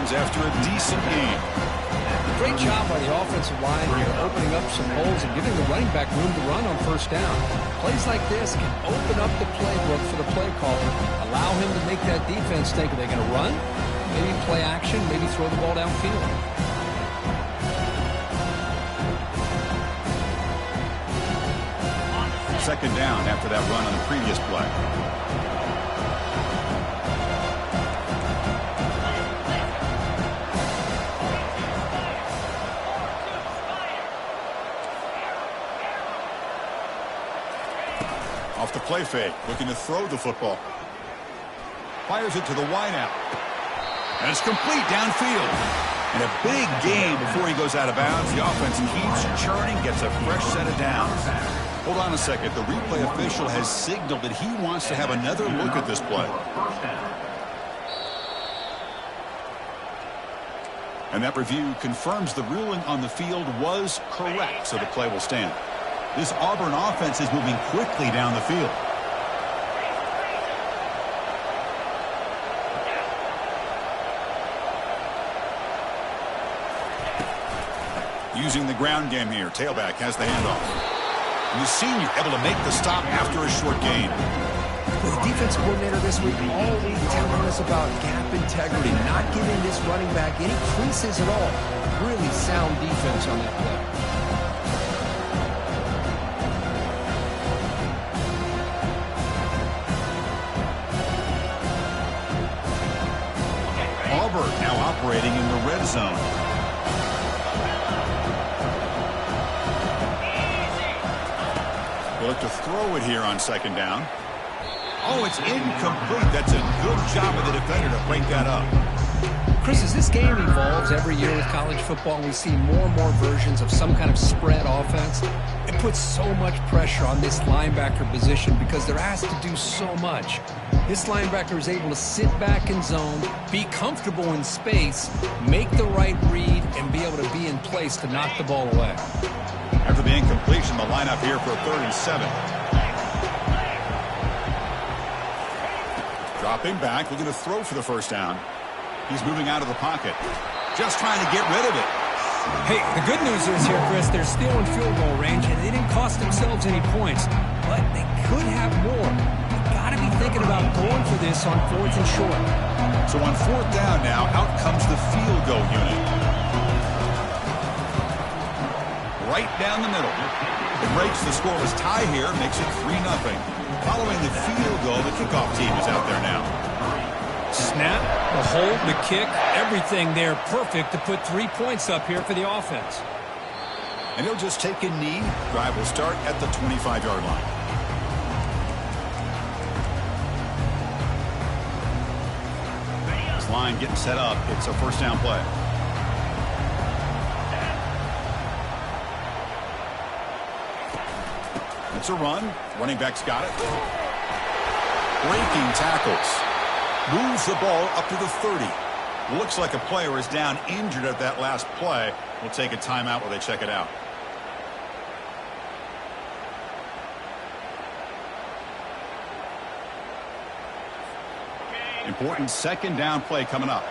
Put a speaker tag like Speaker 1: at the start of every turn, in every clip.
Speaker 1: downs after a decent game.
Speaker 2: Great job by the offensive line here, opening up some holes and giving the running back room to run on first down. Plays like this can open up the playbook for the play caller, allow him to make that defense think, are they going to run? Maybe play action, maybe throw the ball downfield.
Speaker 1: Second down after that run on the previous play. Off the play fake, looking to throw the football. Fires it to the wideout. And it's complete downfield. And a big gain before he goes out of bounds. The offense keeps churning, gets a fresh set of downs. Hold on a second. The replay official has signaled that he wants to have another look at this play. And that review confirms the ruling on the field was correct, so the play will stand. This Auburn offense is moving quickly down the field. Using the ground game here. Tailback has the handoff. And the senior able to make the stop after a short gain.
Speaker 2: The defense coordinator this week all week telling us about gap integrity, not giving this running back any creases at all. Really sound defense on that play.
Speaker 1: Auburn now operating in the red zone. They'll look to throw it here on second down. Oh, it's incomplete. That's a good job of the defender to break that up.
Speaker 2: Chris, as this game evolves every year with college football, we see more and more versions of some kind of spread offense. It puts so much pressure on this linebacker position because they're asked to do so much. This linebacker is able to sit back in zone, be comfortable in space, make the right read, and be able to be in place to knock the ball away.
Speaker 1: After the incompletion, the lineup here for a 3rd and 7. Dropping back, looking to throw for the first down. He's moving out of the pocket. Just trying to get rid of it.
Speaker 2: Hey, the good news is here, Chris, they're still in field goal range, and they didn't cost themselves any points. But they could have more. They've got to be thinking about going for this on 4th and short.
Speaker 1: So on 4th down now, out comes the field goal unit. Right down the middle. It breaks the scoreless tie here, makes it 3-0. Following the field goal, the kickoff team is out there now.
Speaker 2: Snap, the hold, the kick, everything there perfect to put 3 points up here for the offense.
Speaker 1: And he'll just take a knee. Drive will start at the 25-yard line. This line getting set up. It's a first down play. It's a run. Running back's got it. Breaking tackles. Moves the ball up to the 30. Looks like a player is down injured at that last play. We'll take a timeout while they check it out. Important second down play coming up.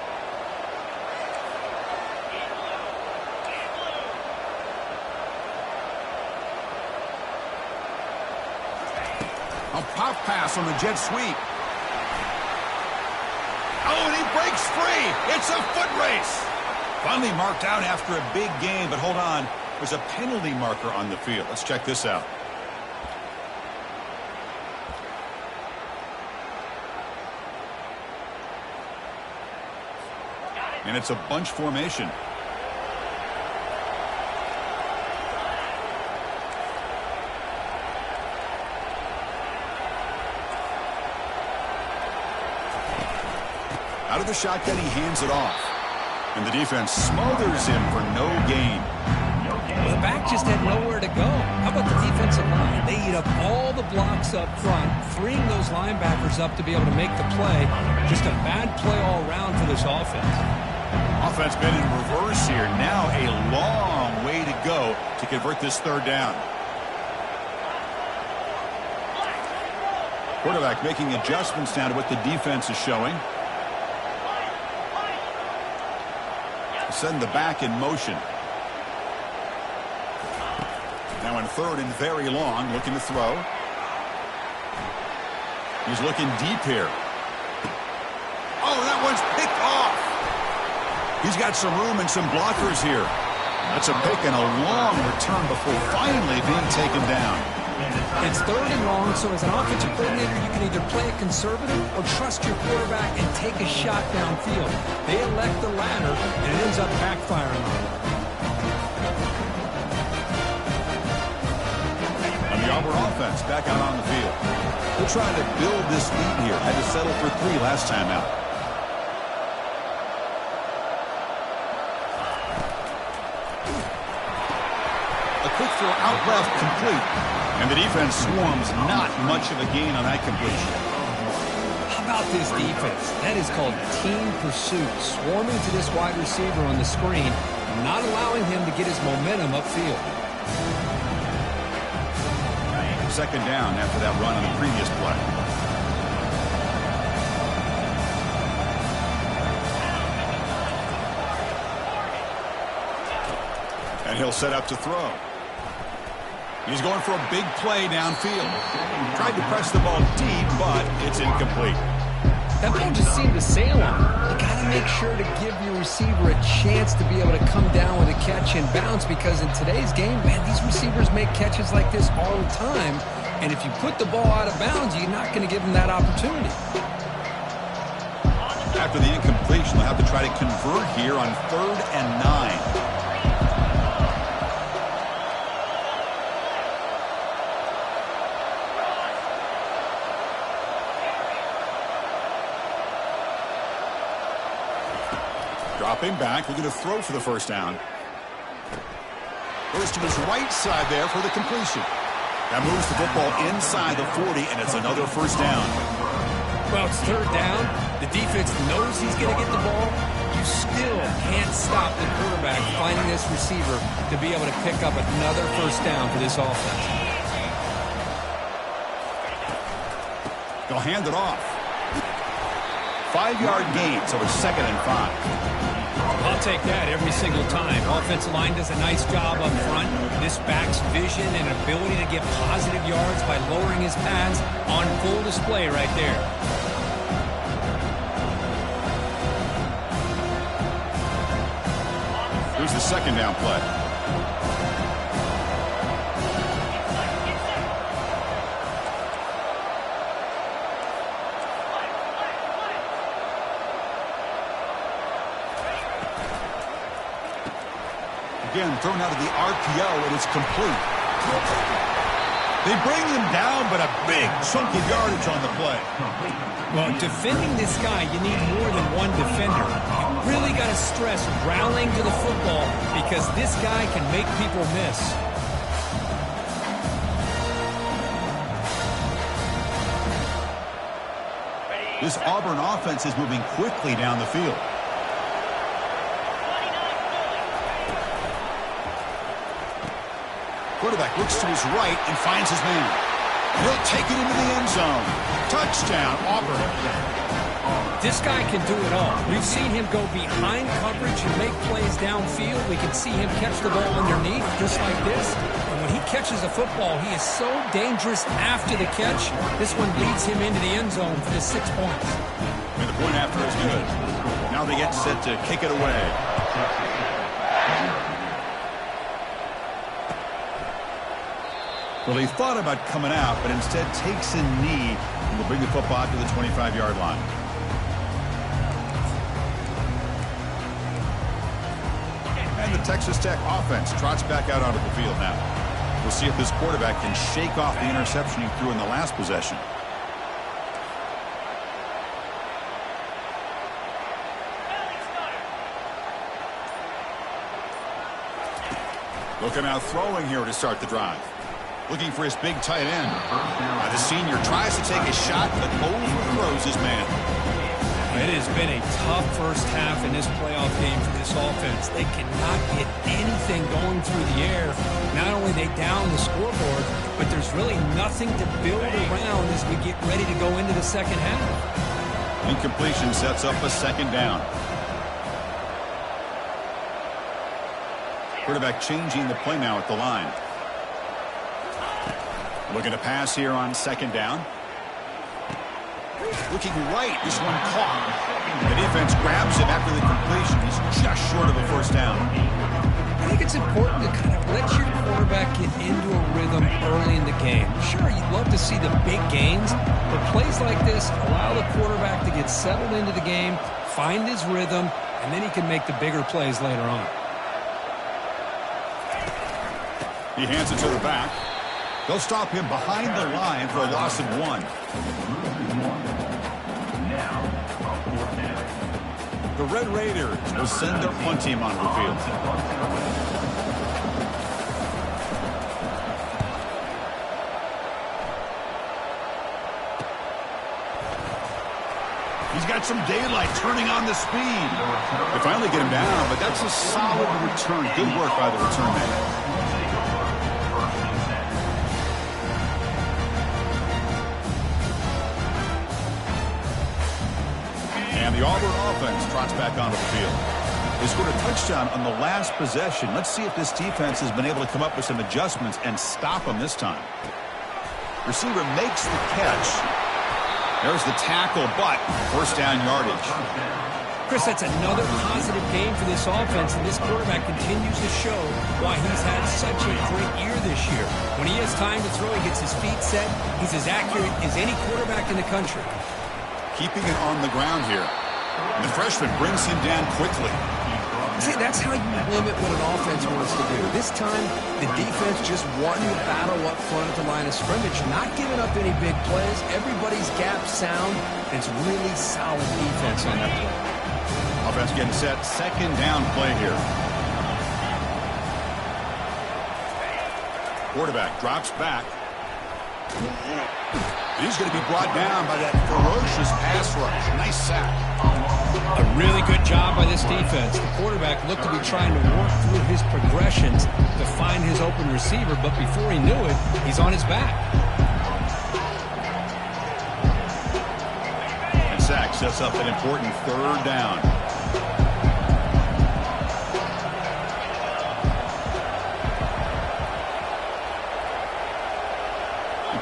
Speaker 1: A pop pass on the jet sweep. Oh, and he breaks free. It's a foot race. Finally marked out after a big game, but hold on. There's a penalty marker on the field. Let's check this out. And it's a bunch formation. Out of the shotgun, he hands it off. And the defense smothers him for no gain.
Speaker 2: Well, the back just had nowhere to go. How about the defensive line? They eat up all the blocks up front, freeing those linebackers up to be able to make the play. Just a bad play all around for this offense.
Speaker 1: Offense been in reverse here. Now a long way to go to convert this 3rd down. Quarterback making adjustments now to what the defense is showing. Send the back in motion. Now in third and very long, looking to throw. He's looking deep here. Oh, that one's picked off. He's got some room and some blockers here. That's a pick and a long return before finally being taken down.
Speaker 2: It's third and long, so as an offensive coordinator, you can either play it conservative or trust your quarterback and take a shot downfield. They elect the latter, and it ends up backfiring on them.
Speaker 1: And the Auburn offense back out on the field. They're trying to build this lead here. Had to settle for 3 last time out. A quick throw out left, complete. And the defense swarms, not much of a gain on that completion.
Speaker 2: How about this defense? That is called team pursuit. Swarming to this wide receiver on the screen, not allowing him to get his momentum upfield.
Speaker 1: Second down after that run on the previous play. And he'll set up to throw. He's going for a big play downfield. Tried to press the ball deep, but it's incomplete.
Speaker 2: That ball just seemed to sail on him. You got to make sure to give your receiver a chance to be able to come down with a catch and bounce, because in today's game, man, these receivers make catches like this all the time. And if you put the ball out of bounds, you're not going to give them that opportunity.
Speaker 1: After the incompletion, they'll have to try to convert here on 3rd and 9. Dropping back, looking to throw for the first down. Goes to his right side there for the completion. That moves the football inside the 40, and it's another first down.
Speaker 2: Well, it's third down. The defense knows he's going to get the ball. You still can't stop the quarterback finding this receiver to be able to pick up another first down for this offense.
Speaker 1: They'll hand it off. 5-yard gain, so it's 2nd and 5.
Speaker 2: I'll take that every single time. Offensive line does a nice job up front. This back's vision and ability to get positive yards by lowering his pads on full display right there.
Speaker 1: Here's the second down play. Again, thrown out of the RPO, and it's complete. They bring him down, but a big chunk of yardage on the play.
Speaker 2: Well, defending this guy, you need more than one defender. You really got to stress rallying to the football, because this guy can make people miss.
Speaker 1: This Auburn offense is moving quickly down the field. Quarterback looks to his right and finds his man. And he'll take it into the end zone. Touchdown, Auburn.
Speaker 2: This guy can do it all. We've seen him go behind coverage and make plays downfield. We can see him catch the ball underneath, just like this. And when he catches a football, he is so dangerous after the catch. This one leads him into the end zone for the 6 points.
Speaker 1: And the point after is good. Now they get set to kick it away. Well, he thought about coming out, but instead takes a knee and will bring the football to the 25-yard line. And the Texas Tech offense trots back out onto the field now. We'll see if this quarterback can shake off the interception he threw in the last possession. Looking out throwing here to start the drive. Looking for his big tight end. The senior tries to take a shot, but overthrows his man.
Speaker 2: It has been a tough first half in this playoff game for this offense. They cannot get anything going through the air. Not only they down the scoreboard, but there's really nothing to build around as we get ready to go into the second half.
Speaker 1: Incompletion sets up a second down. Quarterback changing the play now at the line. Looking to pass here on second down. Looking right. This one caught. The defense grabs him after the completion. He's just short of a first down.
Speaker 2: I think it's important to kind of let your quarterback get into a rhythm early in the game. Sure, you'd love to see the big gains, but plays like this allow the quarterback to get settled into the game, find his rhythm, and then he can make the bigger plays later on.
Speaker 1: He hands it to the back. They'll stop him behind the line for a loss of 1. The Red Raiders will send their punt team onto the field. He's got some daylight, turning on the speed. They finally get him down, but that's a solid return. Good work by the return man. And the Auburn offense trots back onto the field. They scored a touchdown on the last possession. Let's see if this defense has been able to come up with some adjustments and stop them this time. Receiver makes the catch. There's the tackle, but first down yardage.
Speaker 2: Chris, that's another positive game for this offense, and this quarterback continues to show why he's had such a great year this year. When he has time to throw, he gets his feet set. He's as accurate as any quarterback in the country.
Speaker 1: Keeping it on the ground here. And the freshman brings him down quickly.
Speaker 2: See, that's how you limit what an offense wants to do. This time, the defense just won the battle up front at the line of scrimmage, not giving up any big plays. Everybody's gap sound. It's really solid defense on that play.
Speaker 1: Offense getting set. Second down play here. Quarterback drops back. He's going to be brought down by that ferocious pass rush. Nice sack.
Speaker 2: A really good job by this defense. The quarterback looked to be trying to work through his progressions to find his open receiver, but before he knew it, he's on his back.
Speaker 1: And sack sets up an important third down.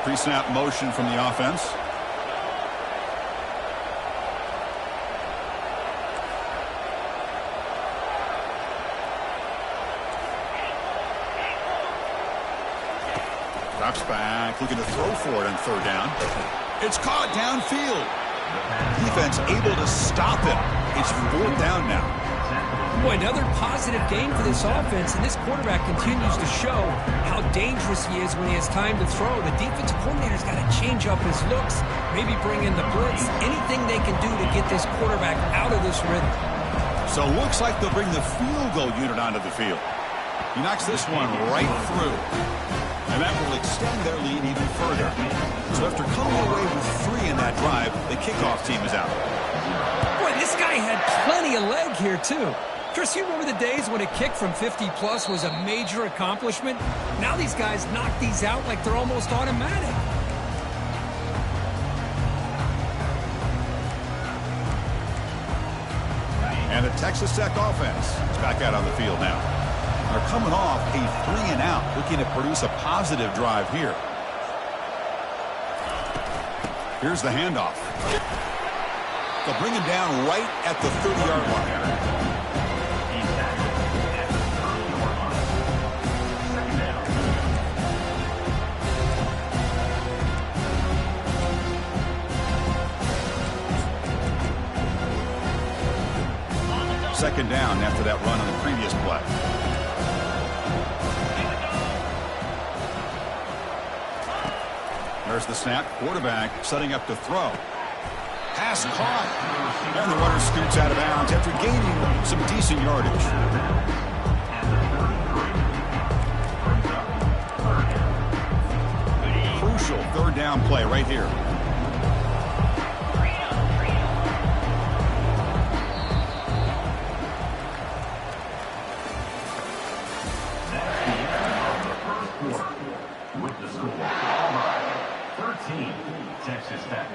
Speaker 1: Pre-snap motion from the offense. Drops back, looking to throw for it on third down. It's caught downfield. Defense able to stop him. It's fourth down now.
Speaker 2: Boy, another positive game for this offense, and this quarterback continues to show how dangerous he is when he has time to throw. The defensive coordinator's got to change up his looks, maybe bring in the blitz, anything they can do to get this quarterback out of this rhythm.
Speaker 1: So looks like they'll bring the field goal unit onto the field. He knocks this one right through, and that will extend their lead even further. So after coming away with 3 in that drive, the kickoff team is out.
Speaker 2: Boy, this guy had plenty of leg here, too. Chris, you remember the days when a kick from 50-plus was a major accomplishment? Now these guys knock these out like they're almost automatic.
Speaker 1: And the Texas Tech offense is back out on the field now. They're coming off a 3-and-out, looking to produce a positive drive here. Here's the handoff. They'll bring him down right at the 30-yard line. Second down after that run on the previous play. There's the snap. Quarterback setting up to throw. Pass caught. And the runner scoots out of bounds after gaining some decent yardage. Crucial third down play right here.
Speaker 3: Texas Tech.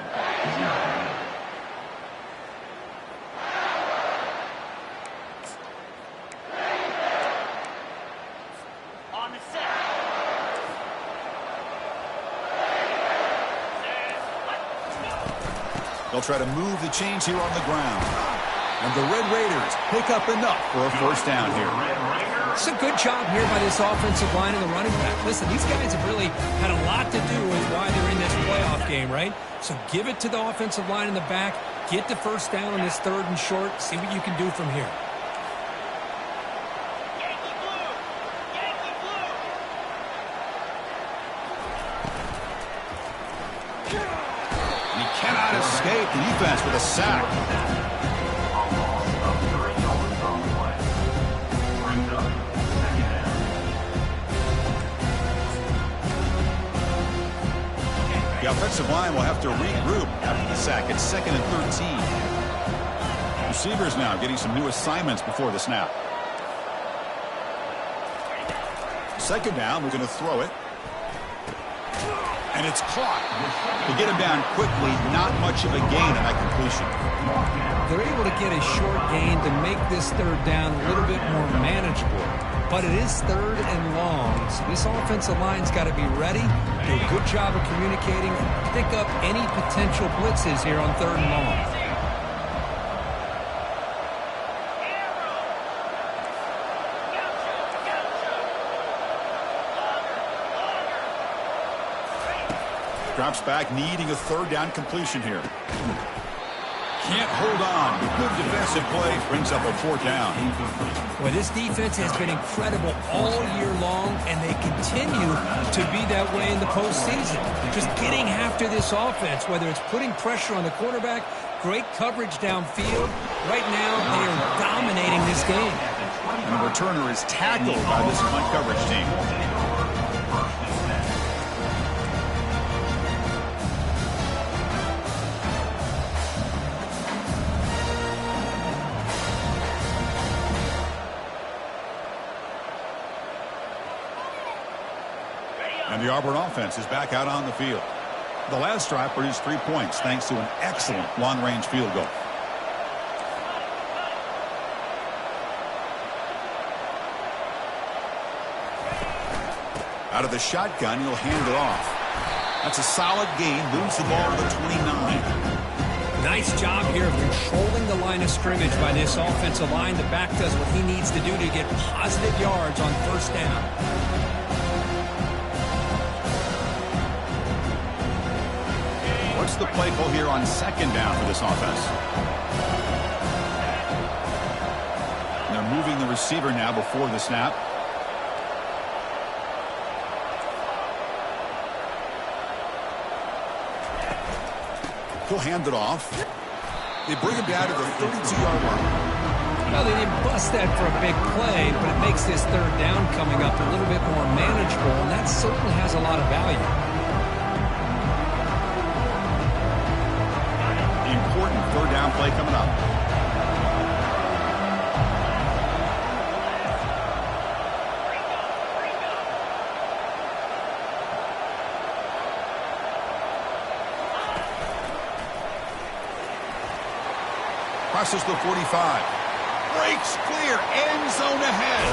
Speaker 1: They'll try to move the chains here on the ground. And the Red Raiders pick up enough for a first down here.
Speaker 2: It's a good job here by this offensive line and the running back. Listen, these guys have really had a lot to do with why they're in this playoff game, right? So give it to the offensive line in the back. Get the first down on this 3rd and short. See what you can do from here.
Speaker 1: And he cannot escape the defense with a sack. The offensive line will have to regroup after the sack. It's 2nd and 13. Receivers now getting some new assignments before the snap. 2nd down, we're going to throw it. And it's caught. To get him down quickly, not much of a gain on that completion.
Speaker 2: They're able to get a short gain to make this 3rd down a little bit more manageable. But it is 3rd and long, so this offensive line's got to be ready, do a good job of communicating, and pick up any potential blitzes here on 3rd and long.
Speaker 1: Drops back, needing a 3rd down completion here. Can't hold on. Good defensive play brings up a 4th down.
Speaker 2: Well, this defense has been incredible all year long, and they continue to be that way in the postseason. Just getting after this offense, whether it's putting pressure on the quarterback, great coverage downfield. Right now, they are dominating this game.
Speaker 1: And the returner is tackled by this punt coverage team. And the Auburn offense is back out on the field. The last drive produced 3 points thanks to an excellent long-range field goal. Out of the shotgun, he'll hand it off. That's a solid gain, moves the ball to the 29.
Speaker 2: Nice job here of controlling the line of scrimmage by this offensive line. The back does what he needs to do to get positive yards on 1st down.
Speaker 1: What's the play call here on 2nd down for this offense? And they're moving the receiver now before the snap. He'll hand it off. They bring him down to the 32-yard line.
Speaker 2: Well, they didn't bust that for a big play, but it makes this 3rd down coming up a little bit more manageable, and that certainly has a lot of value.
Speaker 1: Important 3rd down play coming up. Crosses the 45. Breaks clear. End zone ahead.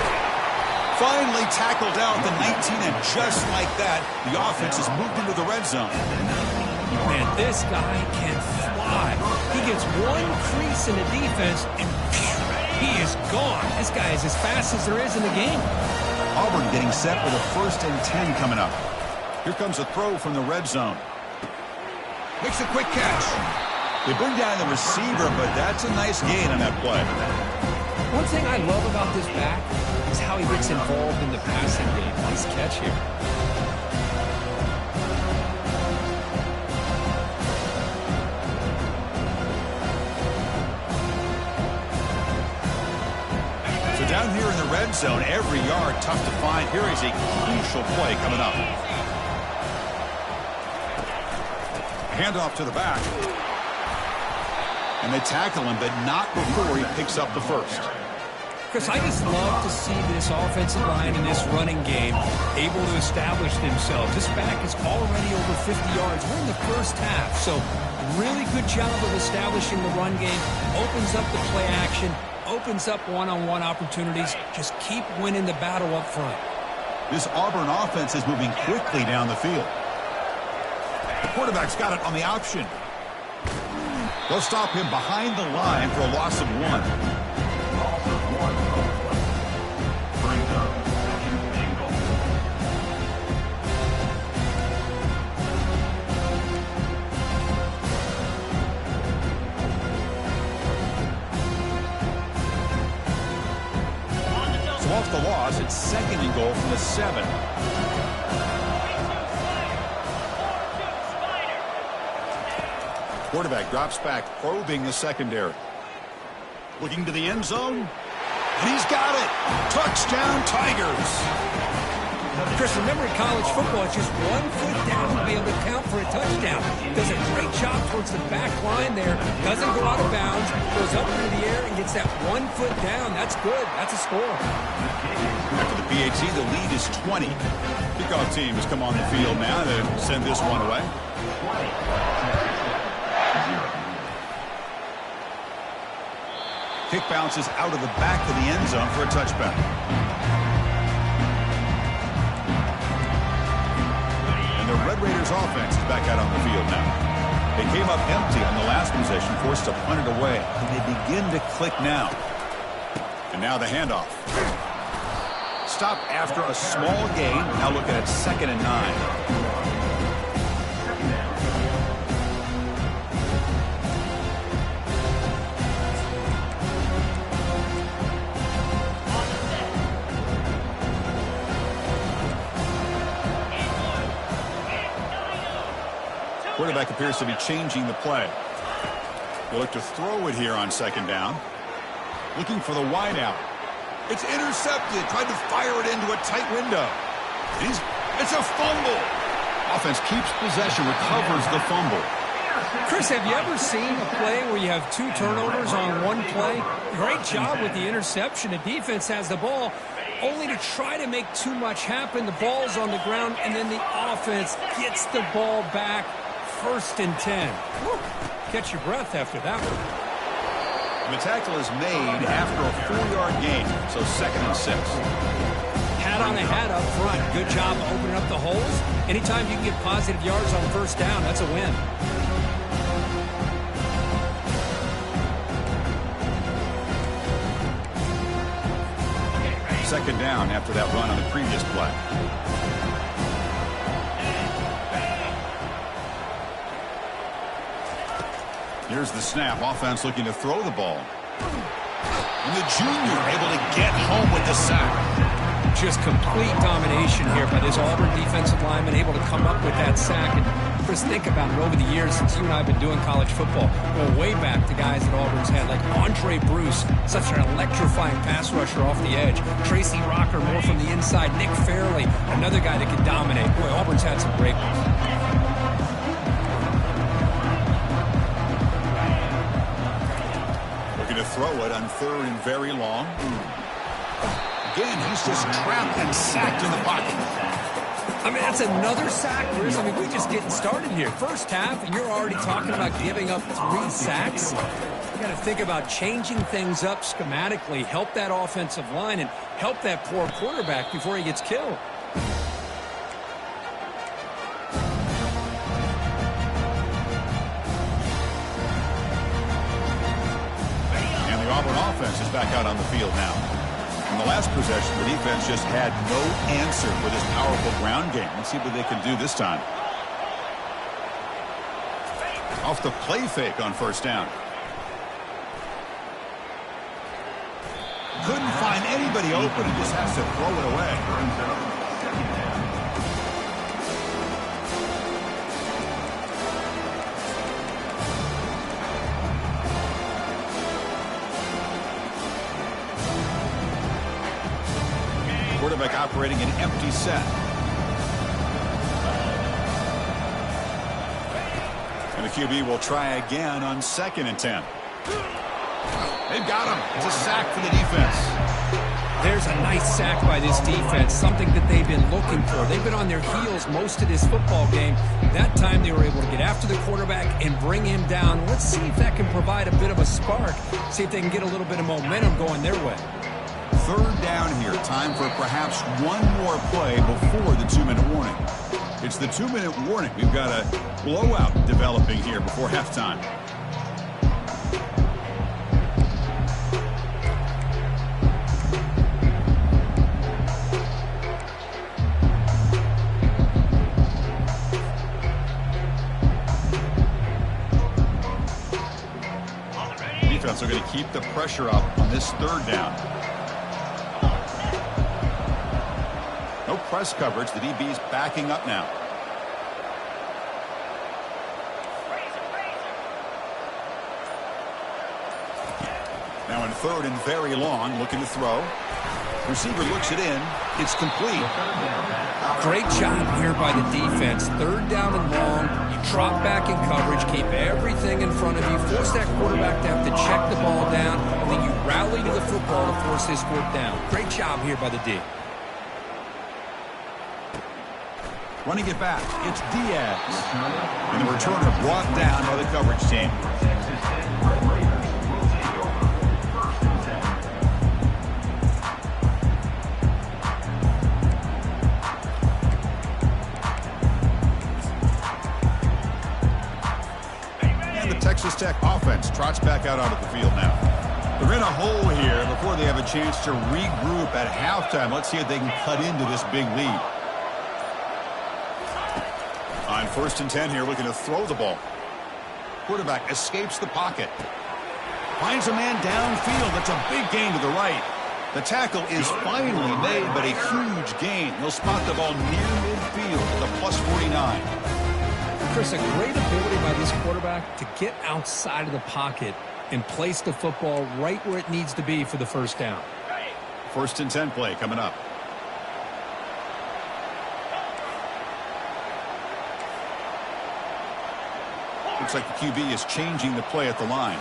Speaker 1: Finally tackled out the 19, and just like that, the offense has moved into the red zone.
Speaker 2: Man, this guy can fly. He gets one crease in the defense, and he is gone. This guy is as fast as there is in the game.
Speaker 1: Auburn getting set with a 1st and 10 coming up. Here comes a throw from the red zone. Makes a quick catch. They bring down the receiver, but that's a nice gain on that play.
Speaker 2: One thing I love about this back is how he gets involved in the passing game. Nice catch here.
Speaker 1: So down here in the red zone, every yard tough to find. Here is a crucial play coming up. Handoff to the back. And they tackle him, but not before he picks up the 1st.
Speaker 2: Chris, I just love to see this offensive line and this running game able to establish themselves. This back is already over 50 yards. We're in the 1st half, so really good job of establishing the run game. Opens up the play action, opens up one-on-one opportunities. Just keep winning the battle up front.
Speaker 1: This Auburn offense is moving quickly down the field. The quarterback's got it on the option. They'll stop him behind the line for a loss of 1.
Speaker 3: Loss of 1 on the play. Brings up second and goal.
Speaker 1: So off the loss, it's second and goal from the 7. Quarterback drops back, probing the secondary. Looking to the end zone. And he's got it. Touchdown, Tigers.
Speaker 2: Chris, remember in college football, it's just 1 foot down to be able to count for a touchdown. Does a great job towards the back line there. Doesn't go out of bounds. Goes up into the air and gets that 1 foot down. That's good. That's a score.
Speaker 1: After the PAT, the lead is 20. Kickoff team has come on the field now to send this one away.
Speaker 3: 20.
Speaker 1: Kick bounces out of the back of the end zone for a touchback. And the Red Raiders offense is back out on the field now. They came up empty on the last possession, forced to punt it away. And they begin to click now. And now the handoff. Stop after a small gain. Now looking at 2nd and 9. Quarterback appears to be changing the play. They'll look to throw it here on 2nd down. Looking for the wide out. It's intercepted. Tried to fire it into a tight window. It's a fumble. Offense keeps possession, recovers the fumble.
Speaker 2: Chris, have you ever seen a play where you have 2 turnovers on 1 play? Great job with the interception. The defense has the ball, only to try to make too much happen. The ball's on the ground, and then the offense gets the ball back. 1st and 10. Whew. Catch your breath after that one.
Speaker 1: The tackle is made after a 4-yard gain, so 2nd and 6.
Speaker 2: Hat on a hat up front. Good job opening up the holes. Anytime you can get positive yards on 1st down, that's a win.
Speaker 1: Second down after that run on the previous play. Here's the snap. Offense looking to throw the ball. And the junior able to get home with the sack.
Speaker 2: Just complete domination here by this Auburn defensive lineman, able to come up with that sack. And Chris, think about it over the years since you and I have been doing college football. Well, way back to guys that Auburn's had, like Andre Bruce, such an electrifying pass rusher off the edge. Tracy Rocker, more from the inside. Nick Fairley, another guy that can dominate. Boy, Auburn's had some great ones.
Speaker 1: To throw it on 3rd and very long. Again, he's just trapped and sacked in the pocket.
Speaker 2: I mean, that's another sack, Bruce. I mean, we're just getting started here. First half, and you're already talking about giving up 3 sacks. You got to think about changing things up schematically, help that offensive line, and help that poor quarterback before he gets killed.
Speaker 1: Auburn offense is back out on the field now. In the last possession, the defense just had no answer for this powerful ground game. Let's see what they can do this time. Off the play fake on 1st down. Couldn't find anybody open and just has to throw it away. Quarterback operating an empty set. And the QB will try again on 2nd and 10. They've got him. It's a sack for the defense.
Speaker 2: There's a nice sack by this defense, something that they've been looking for. They've been on their heels most of this football game. That time they were able to get after the quarterback and bring him down. Let's see if that can provide a bit of a spark. See if they can get a little bit of momentum going their way.
Speaker 1: 3rd down here. Time for perhaps one more play before the 2-minute warning. It's the 2-minute warning. We've got a blowout developing here before halftime. keep the pressure up on this third down. No press coverage. The DB's backing up now. Now in third and very long, looking to throw. Receiver looks it in. It's complete.
Speaker 2: Great job here by the defense. Third down and long. You drop back in coverage, keep everything in front of you, force that quarterback to have to check the ball down, and then you rally to the football to force this fourth down. Great job here by the D.
Speaker 1: Running it back, it's Diaz. And the returner brought down by the coverage team. And the Texas Tech offense trots back out onto the field now. They're in a hole here before they have a chance to regroup at halftime. Let's see if they can cut into this big lead. On 1st and 10 here, looking to throw the ball. Quarterback escapes the pocket. Finds a man downfield. That's a big gain to the right. The tackle is finally made, but a huge gain. He'll spot the ball near midfield at the plus 49.
Speaker 2: Chris, a great ability by this quarterback to get outside of the pocket and place the football right where it needs to be for the first down.
Speaker 1: 1st and 10 play coming up. Looks like the QB is changing the play at the line.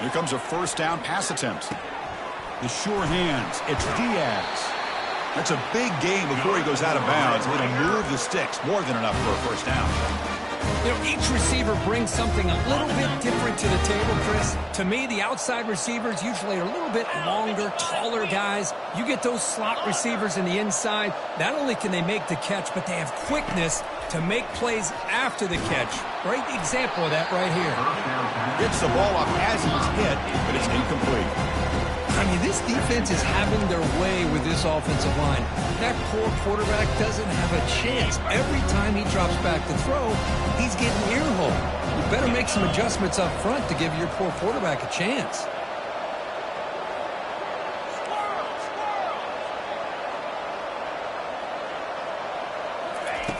Speaker 1: Here comes a first down pass attempt. The sure hands. It's Diaz. That's a big gain before he goes out of bounds. It'll move the sticks. More than enough for a first down.
Speaker 2: You know, each receiver brings something a little bit different to the table, Chris. To me, the outside receivers usually are a little bit longer, taller guys. You get those slot receivers in the inside. Not only can they make the catch, but they have quickness to make plays after the catch. Great example of that right here.
Speaker 1: Gets the ball up as he's hit, but it's incomplete.
Speaker 2: I mean, this defense is having their way with this offensive line. That poor quarterback doesn't have a chance. Every time he drops back to throw, he's getting earholed. You better make some adjustments up front to give your poor quarterback a chance.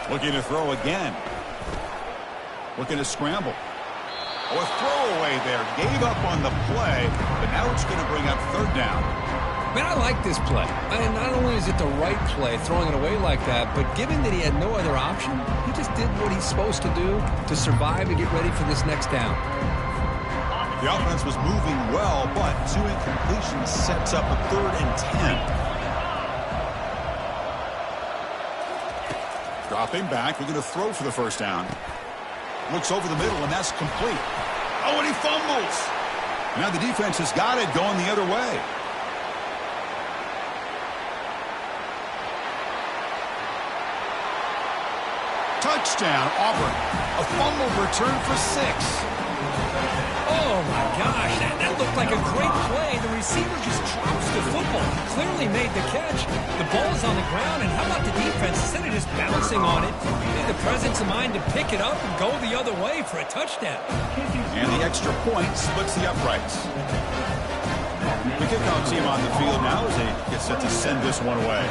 Speaker 1: Looking to throw again. Looking to scramble. Oh, a throwaway there. Gave up on the play, but now it's going to bring up third down.
Speaker 2: Man, I like this play. And not only is it the right play, throwing it away like that, but given that he had no other option, he just did what he's supposed to do to survive and get ready for this next down.
Speaker 1: The offense was moving well, but 2 incompletions sets up a 3rd and 10. Dropping back, we're going to throw for the first down. Looks over the middle, and that's complete. Oh, and he fumbles. Now the defense has got it going the other way. Touchdown, Auburn. A fumble return for 6.
Speaker 2: Oh, my gosh. That looked like a great play. The receiver just drops the football. Clearly made the catch. The ball's on the ground, and how about the defense? Instead of just bouncing on it, they had the presence of mind to pick it up and go the other way for a touchdown.
Speaker 1: And the extra point splits the uprights. The kickoff team on the field now as they get set to send this one away.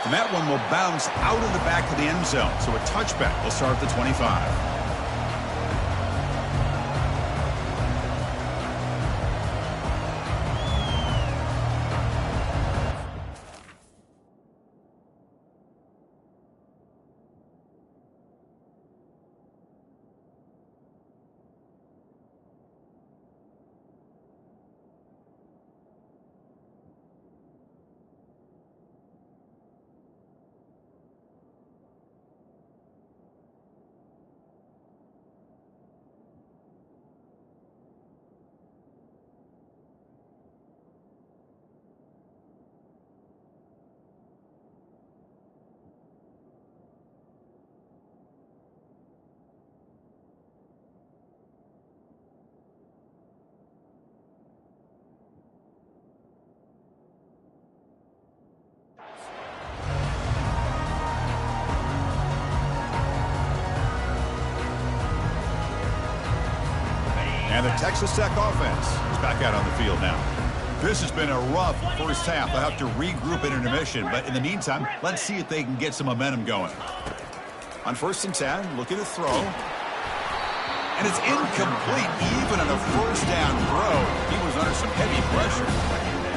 Speaker 1: And that one will bounce out of the back of the end zone. So a touchback will start at the 25. And the Texas Tech offense is back out on the field now. This has been a rough first half. They'll have to regroup in intermission, but in the meantime, let's see if they can get some momentum going. On 1st and 10, looking to throw. And it's incomplete, even on a first down throw. He was under some heavy pressure.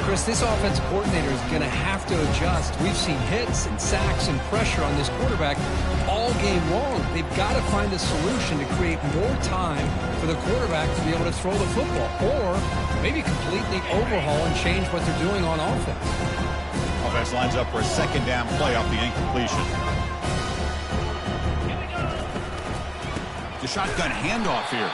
Speaker 2: Chris, this offensive coordinator is going to have to adjust. We've seen hits and sacks and pressure on this quarterback all game long. They've got to find a solution to create more time for the quarterback to be able to throw the football, or maybe completely overhaul and change what they're doing on offense.
Speaker 1: Offense lines up for a 2nd down play off the incompletion. The shotgun handoff here.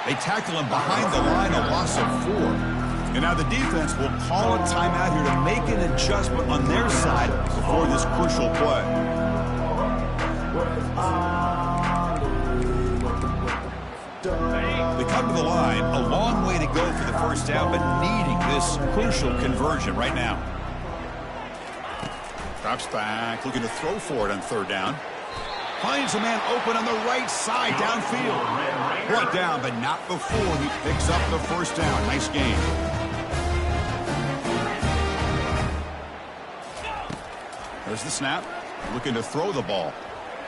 Speaker 1: They tackle him behind the line, a loss of 4. And now the defense will call a timeout here to make an adjustment on their side before this crucial play. They come to the line, a long way to go for the first down, but needing this crucial conversion right now. Drops back, looking to throw for it on 3rd down. Finds a man open on the right side downfield. Brought down, but not before he picks up the first down. Nice game. There's the snap. Looking to throw the ball.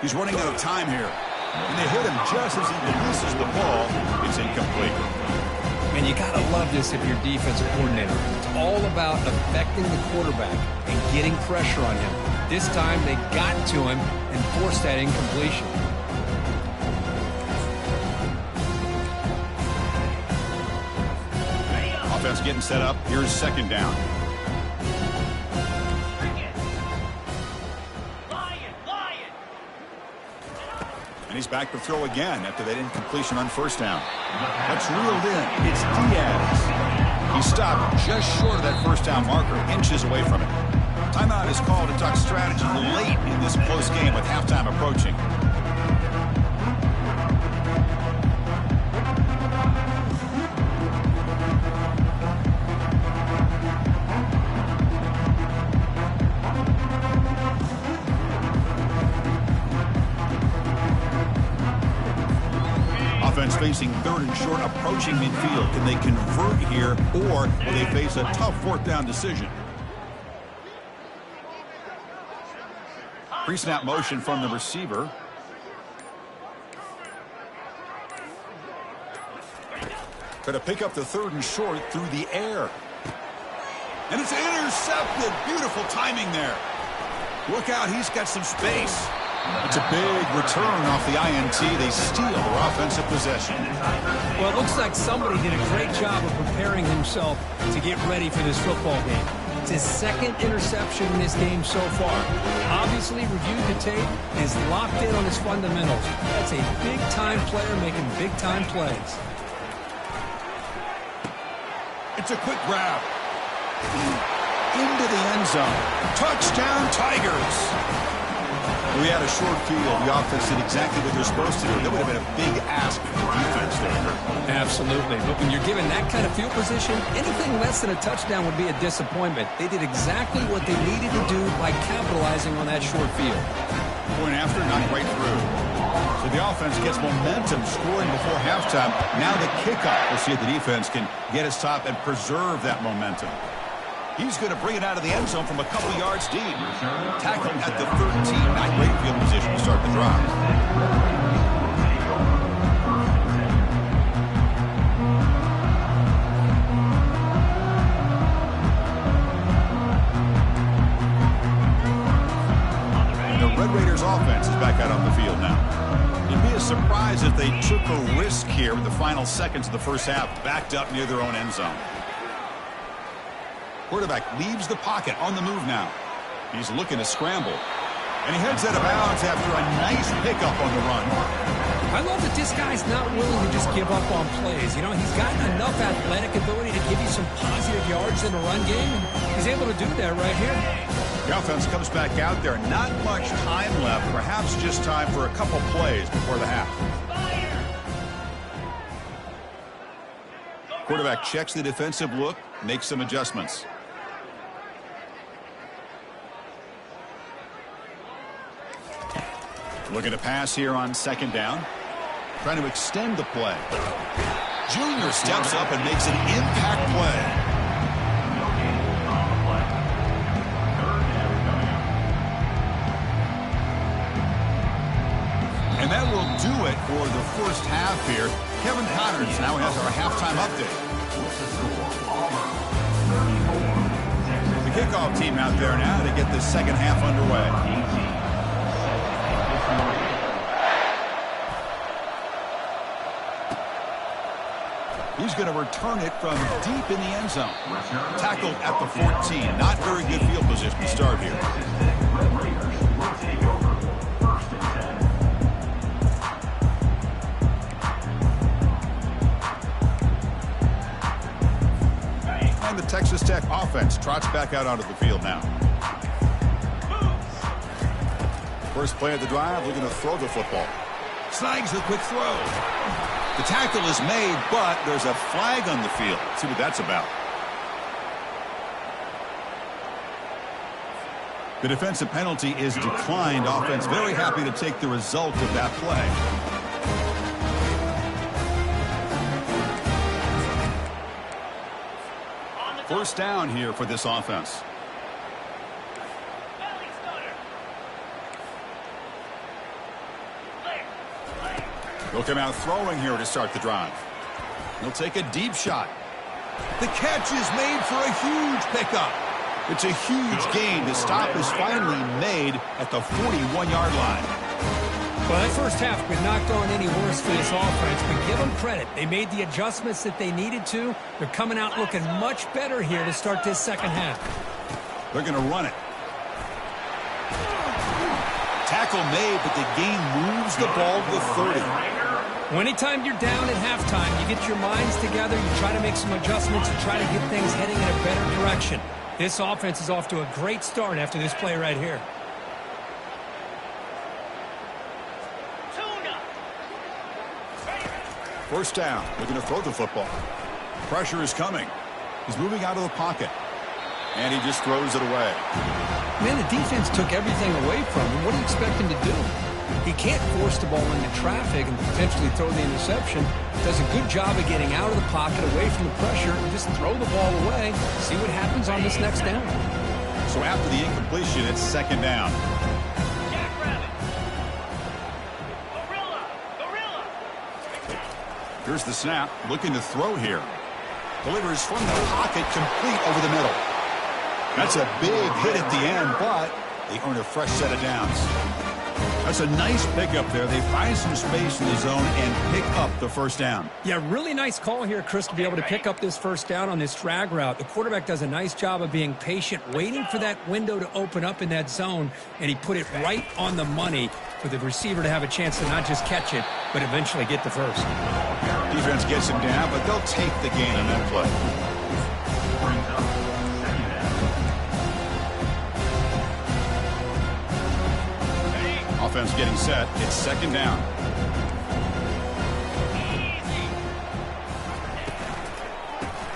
Speaker 1: He's running out of time here. And they hit him just as he releases the ball. It's incomplete.
Speaker 2: And you got to love this if you're defensive coordinator. It's all about affecting the quarterback and getting pressure on him. This time they got to him and forced that incompletion.
Speaker 1: Offense getting set up. Here's 2nd down. And he's back to throw again after that incompletion on 1st down. That's reeled in. It's Diaz. He stopped just short of that 1st down marker, inches away from it. Timeout is called to talk strategy late in this close game with halftime approaching. Offense facing 3rd and short, approaching midfield. Can they convert here, or will they face a tough 4th down decision? Pre-snap motion from the receiver. Going to pick up the 3rd and short through the air. And it's intercepted. Beautiful timing there. Look out, he's got some space. It's a big return off the INT. They steal their offensive possession.
Speaker 2: Well, it looks like somebody did a great job of preparing himself to get ready for this football game. It's his 2nd interception in this game so far. Obviously reviewed the tape, is locked in on his fundamentals. That's a big-time player making big-time plays.
Speaker 1: It's a quick grab. Into the end zone. Touchdown, Tigers. We had a short field. The offense did exactly what they're supposed to do. That would have been a big ask for defense there.
Speaker 2: Absolutely. But when you're given that kind of field position, anything less than a touchdown would be a disappointment. They did exactly what they needed to do by capitalizing on that short field.
Speaker 1: Point after, not right through. So the offense gets momentum scoring before halftime. Now the kickoff. We'll see if the defense can get his top and preserve that momentum. He's going to bring it out of the end zone from a couple yards deep. Tackling at the 13. Not great field position to start the drive. And the Red Raiders offense is back out on the field now. It'd be a surprise if they took a risk here with the final seconds of the first half, backed up near their own end zone. Quarterback leaves the pocket on the move now. He's looking to scramble. And he heads out of bounds after a nice pickup on the run.
Speaker 2: I love that this guy's not willing to just give up on plays. You know, he's got enough athletic ability to give you some positive yards in the run game. And he's able to do that right here.
Speaker 1: The offense comes back out there. Not much time left. Perhaps just time for a couple plays before the half. Quarterback checks the defensive look, makes some adjustments. Looking to pass here on 2nd down. Trying to extend the play. Junior steps up and makes an impact play.
Speaker 3: No gain on the play. Third down coming up.
Speaker 1: And that will do it for the first half here. Kevin Connors now has our halftime update.
Speaker 3: What's the score? Auburn 34.
Speaker 1: The kickoff team out there now to get the second half underway.
Speaker 3: 18.
Speaker 1: He's going to return it from deep in the end zone. Tackled at the 14. Not very good field position to start here.
Speaker 3: Red Raiders will take over. First and 10.
Speaker 1: And the Texas Tech offense trots back out onto the field now. First play of the drive, looking to throw the football. Snags the quick throw. The tackle is made, but there's a flag on the field. Let's see what that's about. The defensive penalty is declined. Offense very happy to take the result of that play. First down here for this offense. He'll come out throwing here to start the drive. He'll take a deep shot. The catch is made for a huge pickup. It's a huge gain. The stop is finally made at the 41-yard line.
Speaker 2: Well, that first half could not go any worse for this offense, but give them credit. They made the adjustments that they needed to. They're coming out looking much better here to start this second half.
Speaker 1: They're going to run it. Tackle made, but the gain moves the ball to the 30.
Speaker 2: Well, anytime you're down at halftime, you get your minds together, you try to make some adjustments, and try to get things heading in a better direction. This offense is off to a great start after this play right here.
Speaker 1: First down, looking to throw the football. Pressure is coming. He's moving out of the pocket. And he just throws it away.
Speaker 2: Man, the defense took everything away from him. What do you expect him to do? He can't force the ball into traffic and potentially throw the interception. Does a good job of getting out of the pocket, away from the pressure, and just throw the ball away. See what happens on this next down.
Speaker 1: So after the incompletion, it's second down. Here's the snap, looking to throw here. Delivers from the pocket, complete over the middle. That's a big hit at the end, but they earn a fresh set of downs. That's a nice pickup there. They find some space in the zone and pick up the first down.
Speaker 2: Yeah, really nice call here, Chris, to be able to pick up this first down on this drag route. The quarterback does a nice job of being patient, waiting for that window to open up in that zone, and he put it right on the money for the receiver to have a chance to not just catch it, but eventually get the first.
Speaker 1: Defense gets him down, but they'll take the gain on that play.
Speaker 3: Brings up second down.
Speaker 1: Offense getting set. It's second down.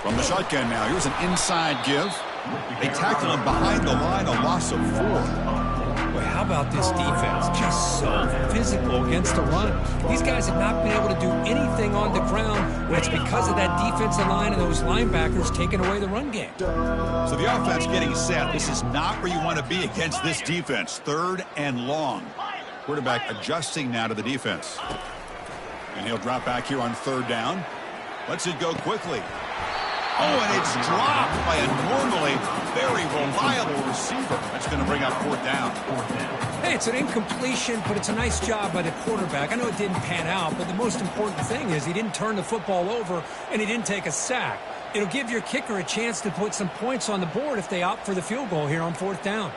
Speaker 1: From the shotgun now. Here's an inside give. They tackle him behind the line, a loss of 4.
Speaker 2: Boy, how about this defense? Just so physical against the run. These guys have not been able to do anything on the ground. It's because of that defensive line and those linebackers taking away the run game.
Speaker 1: So the offense getting set. This is not where you want to be against this defense. Third and long. Quarterback adjusting now to the defense. And he'll drop back here on third down. Lets it go quickly. Oh, and it's dropped by a normally very reliable receiver. That's going to bring up fourth down.
Speaker 2: Hey, it's an incompletion, but it's a nice job by the quarterback. I know it didn't pan out, but the most important thing is he didn't turn the football over and he didn't take a sack. It'll give your kicker a chance to put some points on the board if they opt for the field goal here on fourth down.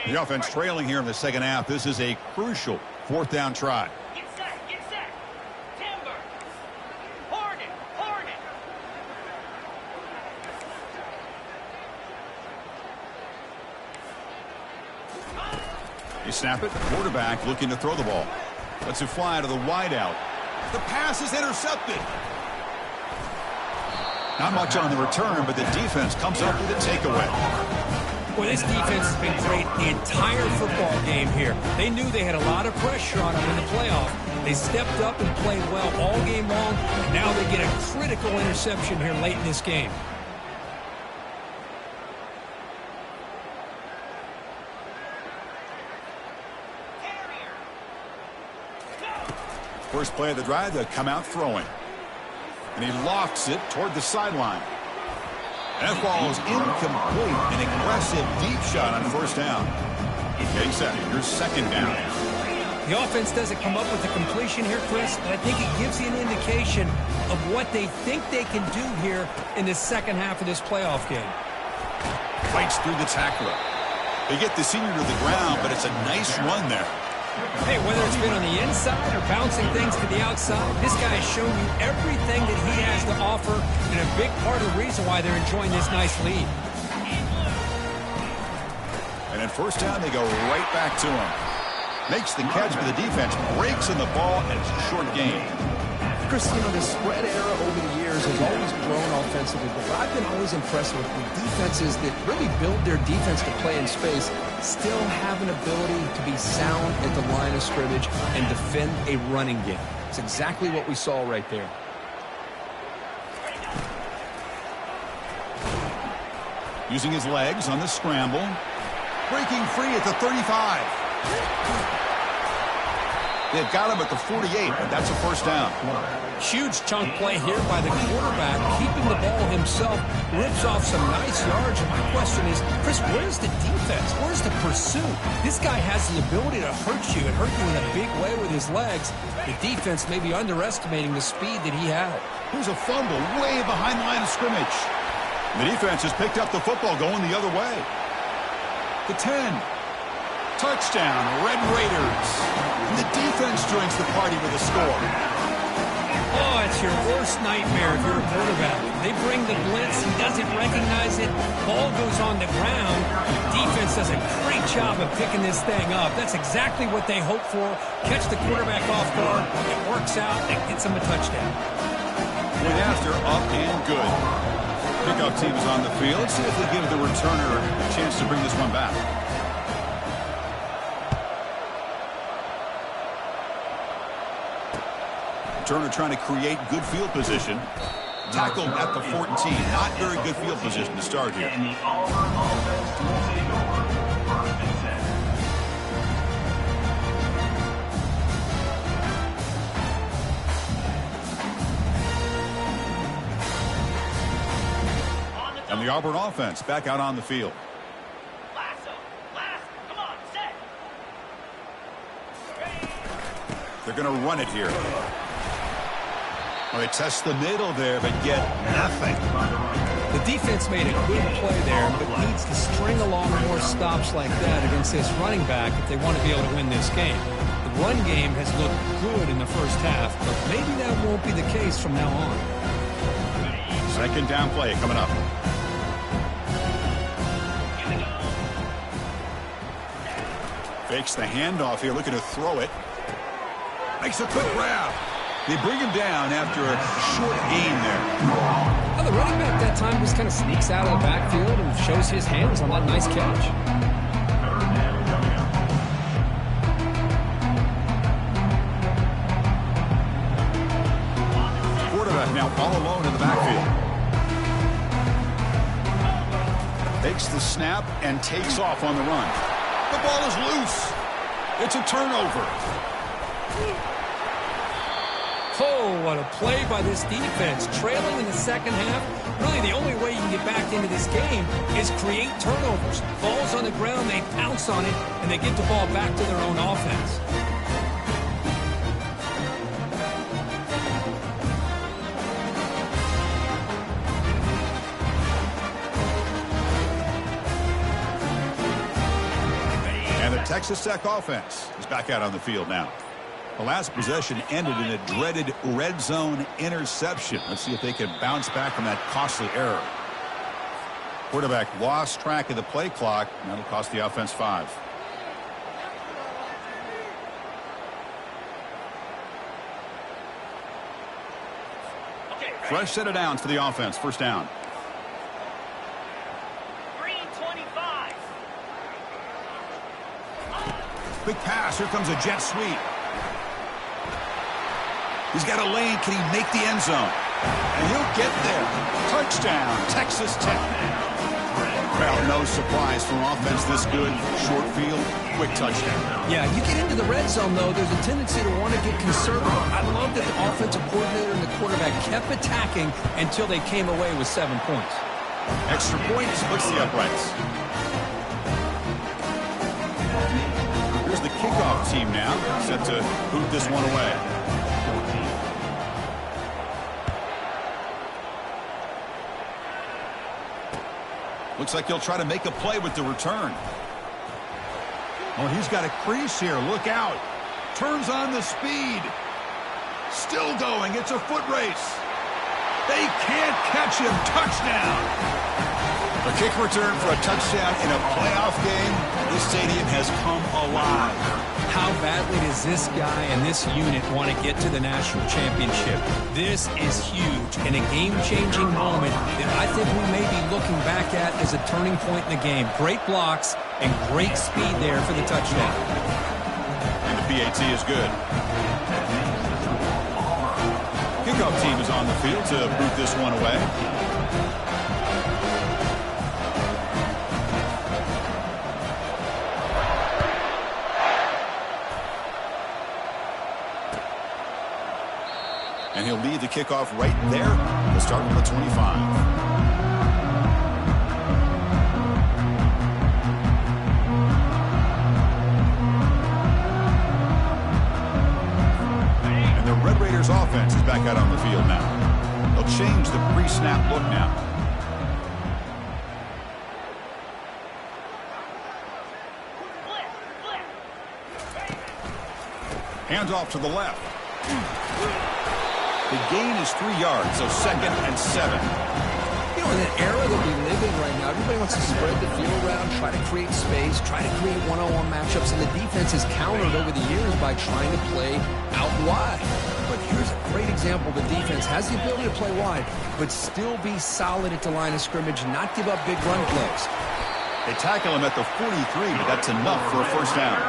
Speaker 1: The offense trailing here in the second half. This is a crucial fourth down try.
Speaker 4: Get set. Timber. Hornet.
Speaker 1: You snap it. Quarterback looking to throw the ball. Lets it fly to the wideout. The pass is intercepted. Not much on the return, but the defense comes up with a takeaway.
Speaker 2: Well, this defense has been great the entire football game here. They knew they had a lot of pressure on them in the playoff. They stepped up and played well all game long, and now they get a critical interception here late in this game.
Speaker 1: First play of the drive, they'll come out throwing. And he lofts it toward the sideline. And that ball is incomplete. An aggressive deep shot on first down. Getting set. Here's second down.
Speaker 2: The offense doesn't come up with a completion here, Chris, but I think it gives you an indication of what they think they can do here in the second half of this playoff game.
Speaker 1: Fights through the tackler. They get the senior to the ground, but it's a nice run there.
Speaker 2: Hey, whether it's been on the inside or bouncing things to the outside, this guy has shown you everything that he has to offer, and a big part of the reason why they're enjoying this nice lead.
Speaker 1: And at first down, they go right back to him. Makes the catch, but the defense breaks in the ball, and it's a short game.
Speaker 2: Chris, you know, the spread era over the years has always grown offensively, but what I've been always impressed with defenses that really build their defense to play in space still have an ability to be sound at the line of scrimmage and defend a running game. It's exactly what we saw right there.
Speaker 1: Using his legs on the scramble. Breaking free at the 35. They've got him at the 48, but that's a first down.
Speaker 2: Huge chunk play here by the quarterback, keeping the ball himself, rips off some nice yards. And my question is, Chris, where's the defense? Where's the pursuit? This guy has the ability to hurt you and hurt you in a big way with his legs. The defense may be underestimating the speed that he had.
Speaker 1: Here's a fumble way behind the line of scrimmage. The defense has picked up the football going the other way. The 10. Touchdown, Red Raiders. And the defense joins the party with a score.
Speaker 2: Oh, it's your worst nightmare if you're a quarterback. They bring the blitz. He doesn't recognize it. Ball goes on the ground. Defense does a great job of picking this thing up. That's exactly what they hope for. Catch the quarterback off guard. It works out. It gets him a touchdown.
Speaker 1: Went after, up and good. Pickup team is on the field. Let's see if they give the returner a chance to bring this one back. Turner trying to create good field position. Tackled at the 14. Not very good field position to start here.
Speaker 3: And the Auburn offense will take over first and 10.
Speaker 1: And the Auburn offense back out on the field.
Speaker 4: Come on, set.
Speaker 1: They're going to run it here. Well, they test the middle there, but get nothing.
Speaker 2: The defense made a good play there, but needs to string along more stops like that against this running back if they want to be able to win this game. The run game has looked good in the first half, but maybe that won't be the case from now on.
Speaker 1: Second down play coming up. Fakes the handoff here, looking to throw it. Makes a quick grab. They bring him down after a short gain there.
Speaker 2: Well, the running back that time just kind of sneaks out of the backfield and shows his hands on that nice catch.
Speaker 1: Quarterback now all alone in the backfield. Takes the snap and takes off on the run. The ball is loose. It's a turnover.
Speaker 2: Oh, what a play by this defense. Trailing in the second half. Really, the only way you can get back into this game is create turnovers. Ball's on the ground, they pounce on it, and they get the ball back to their own offense.
Speaker 1: And the Texas Tech offense is back out on the field now. The last possession ended in a dreaded red zone interception. Let's see if they can bounce back from that costly error. Quarterback lost track of the play clock. That'll cost the offense 5. Fresh set of downs for the offense. First down.
Speaker 4: Green 25.
Speaker 1: Quick pass. Here comes a jet sweep. He's got a lane. Can he make the end zone? And he'll get there. Touchdown, Texas Tech. Well, no surprise from offense this good. Short field, quick touchdown.
Speaker 2: Yeah, you get into the red zone, though, there's a tendency to want to get conservative. I love that the offensive coordinator and the quarterback kept attacking until they came away with 7 points.
Speaker 1: Extra point splits the uprights. Here's the kickoff team now, set to boot this one away. Looks like he'll try to make a play with the return. Oh, he's got a crease here. Look out. Turns on the speed. Still going. It's a foot race. They can't catch him. Touchdown. A kick return for a touchdown in a playoff game. This stadium has come alive.
Speaker 2: How badly does this guy and this unit want to get to the national championship? This is huge and a game-changing moment that I think we may be looking back at as a turning point in the game. Great blocks and great speed there for the touchdown.
Speaker 1: And the PAT is good. Kickoff team is on the field to boot this one away. And he'll lead the kickoff right there. He'll start from the 25. And the Red Raiders offense is back out on the field now. They'll change the pre-snap look now. Hands off to the left. The gain is 3 yards, so 2nd and 7.
Speaker 2: You know, in an era that we live in right now, everybody wants to spread the field around, try to create space, try to create one-on-one matchups, and the defense has countered over the years by trying to play out wide. But here's a great example. The defense has the ability to play wide, but still be solid at the line of scrimmage, not give up big run plays.
Speaker 1: They tackle him at the 43, but that's enough for a first down.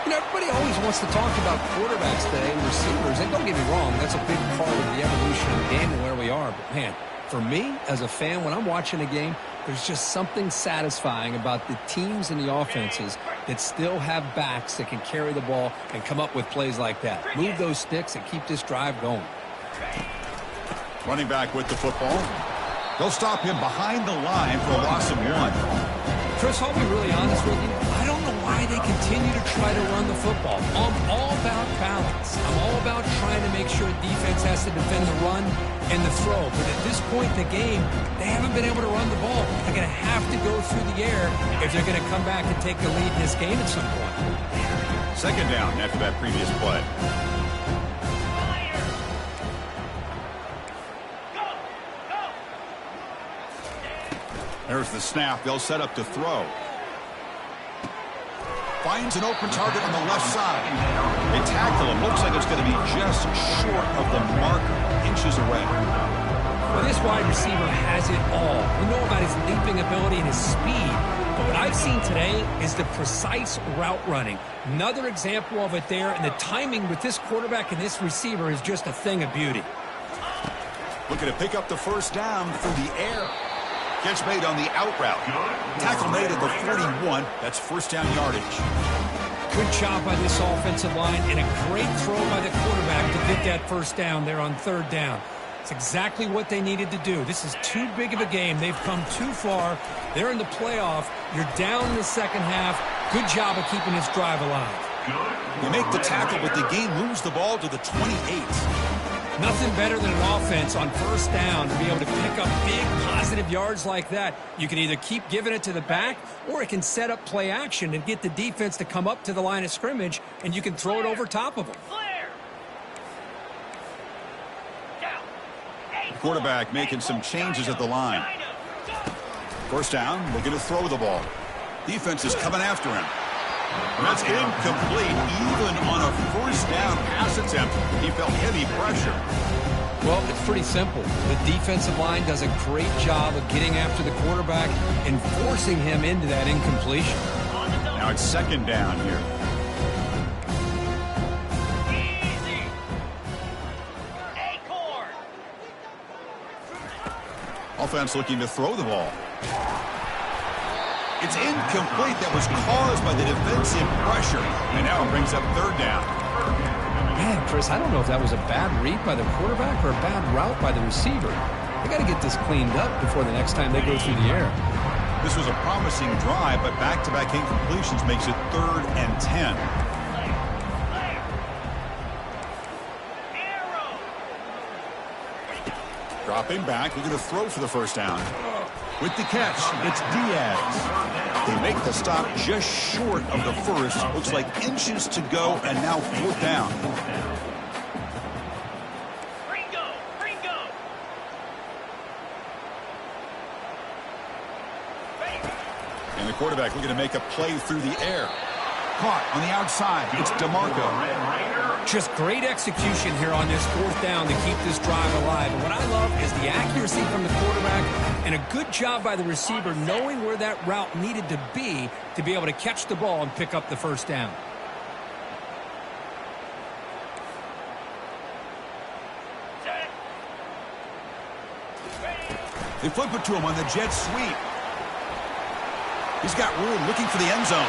Speaker 2: You know, everybody always wants to talk about quarterbacks today and receivers, and don't get me wrong, that's a big part of the evolution of the game and where we are. But, man, for me, as a fan, when I'm watching a game, there's just something satisfying about the teams and the offenses that still have backs that can carry the ball and come up with plays like that. Move those sticks and keep this drive going.
Speaker 1: Running back with the football. They'll stop him behind the line for a loss of 1.
Speaker 2: Chris, I'll be really honest with you. I don't know why they continue to try to run the football. I'm all about balance. I'm all about trying to make sure defense has to defend the run and the throw. But at this point in the game, they haven't been able to run the ball. They're going to have to go through the air if they're going to come back and take the lead in this game at some point.
Speaker 1: 2nd down after that previous play. There's the snap. They'll set up to throw. Finds an open target on the left side. They tackle him. Looks like it's going to be just short of the marker, inches away.
Speaker 2: Well, this wide receiver has it all. We know about his leaping ability and his speed. But what I've seen today is the precise route running. Another example of it there, and the timing with this quarterback and this receiver is just a thing of beauty.
Speaker 1: Looking to pick up the first down through the air. Catch made on the out route. Tackle made at the 41. That's first down yardage.
Speaker 2: Good job by this offensive line and a great throw by the quarterback to get that first down there on 3rd down. It's exactly what they needed to do. This is too big of a game. They've come too far. They're in the playoff. You're down in the second half. Good job of keeping this drive alive.
Speaker 1: You make the tackle, but the game moves the ball to the 28.
Speaker 2: Nothing better than an offense on first down to be able to pick up big positive yards like that. You can either keep giving it to the back, or it can set up play action and get the defense to come up to the line of scrimmage, and you can throw it over top of them.
Speaker 1: The quarterback making some changes at the line. First down, looking to throw the ball. Defense is coming after him. And that's incomplete. Even on a first down pass attempt, he felt heavy pressure.
Speaker 2: Well, it's pretty simple. The defensive line does a great job of getting after the quarterback and forcing him into that incompletion.
Speaker 1: Now it's 2nd down here. Offense looking to throw the ball. It's incomplete. That was caused by the defensive pressure. And now it brings up third down.
Speaker 2: Man, Chris, I don't know if that was a bad read by the quarterback or a bad route by the receiver. They got to get this cleaned up before the next time they go through the air.
Speaker 1: This was a promising drive, but back-to-back incompletions makes it 3rd and 10. Dropping back, looking to throw for the first down. With the catch, it's Diaz. They make the stop just short of the first. Looks like inches to go, and now 4th down.
Speaker 4: Ringo.
Speaker 1: And the quarterback looking to make a play through the air. Caught on the outside. It's DeMarco.
Speaker 2: Just great execution here on this 4th down to keep this drive alive. And what I love is the accuracy from the quarterback and a good job by the receiver knowing where that route needed to be able to catch the ball and pick up the first down.
Speaker 1: They flip it to him on the jet sweep. He's got room looking for the end zone.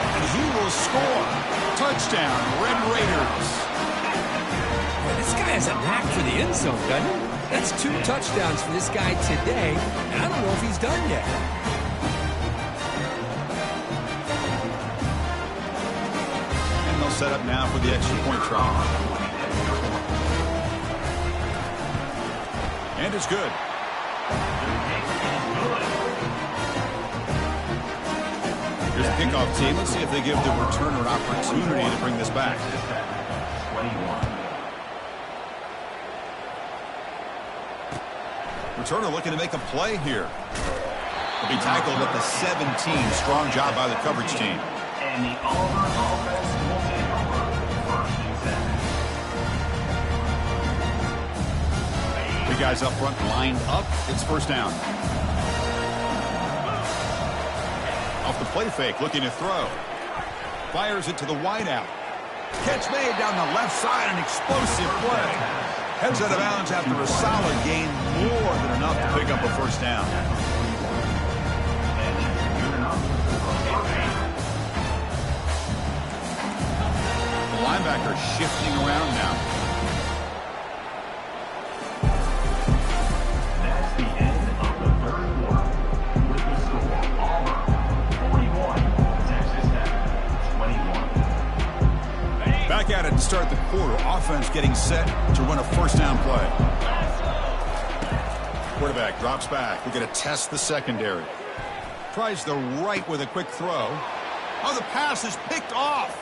Speaker 1: And he will score. Touchdown, Red Raiders.
Speaker 2: Boy, this guy has a knack for the end zone, doesn't he? That's 2 touchdowns for this guy today, and I don't know if he's done yet.
Speaker 1: And they'll set up now for the extra point try. And it's good. Here's the kickoff team. Let's see if they give the returner an opportunity to bring this back.
Speaker 3: 21.
Speaker 1: Returner looking to make a play here. He'll be tackled at the 17. Strong job by the coverage team.
Speaker 3: And the Auburn offense will take over 1st and 7.
Speaker 1: Big guys up front lined up. It's 1st down. Off the play fake, looking to throw. Fires it to the wideout. Catch made down the left side, an explosive play. Heads out of bounds after a solid gain, more than enough to pick up a 1st down. The linebacker shifting around now.
Speaker 3: That's the end of the 3rd quarter. With the score, Auburn 41, Texas Tech 21.
Speaker 1: Back at it to start the quarter. Offense getting set to run a 1st down play. Quarterback drops back. We're going to test the secondary. Tries the right with a quick throw. Oh, the pass is picked off.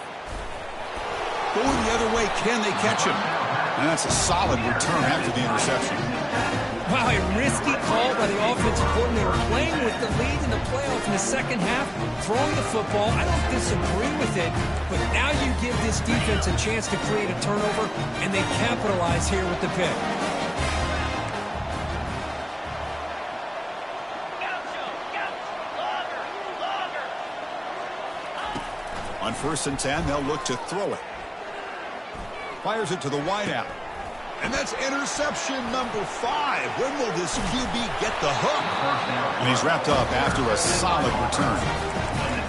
Speaker 1: Going the other way, can they catch him? And that's a solid return after the interception.
Speaker 2: Wow, a risky call by the offensive coordinator, playing with the lead in the playoff in the second half, throwing the football. I don't disagree with it, but now you give this defense a chance to create a turnover, and they capitalize here with the pick.
Speaker 1: On 1st and 10, they'll look to throw it. Fires it to the wideout. And that's interception number 5. When will this QB get the hook? And he's wrapped up after a solid return.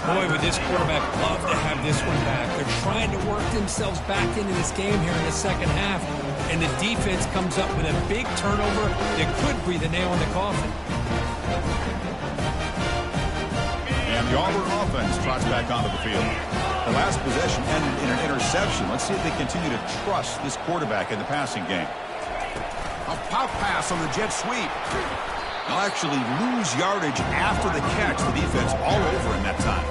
Speaker 2: Boy, would this quarterback love to have this one back. They're trying to work themselves back into this game here in the second half. And the defense comes up with a big turnover that could be the nail in the coffin.
Speaker 1: And the Auburn offense trots back onto the field. The last possession ended in an interception. Let's see if they continue to trust this quarterback in the passing game. A pop pass on the jet sweep. They'll actually lose yardage after the catch. The defense all over in that time.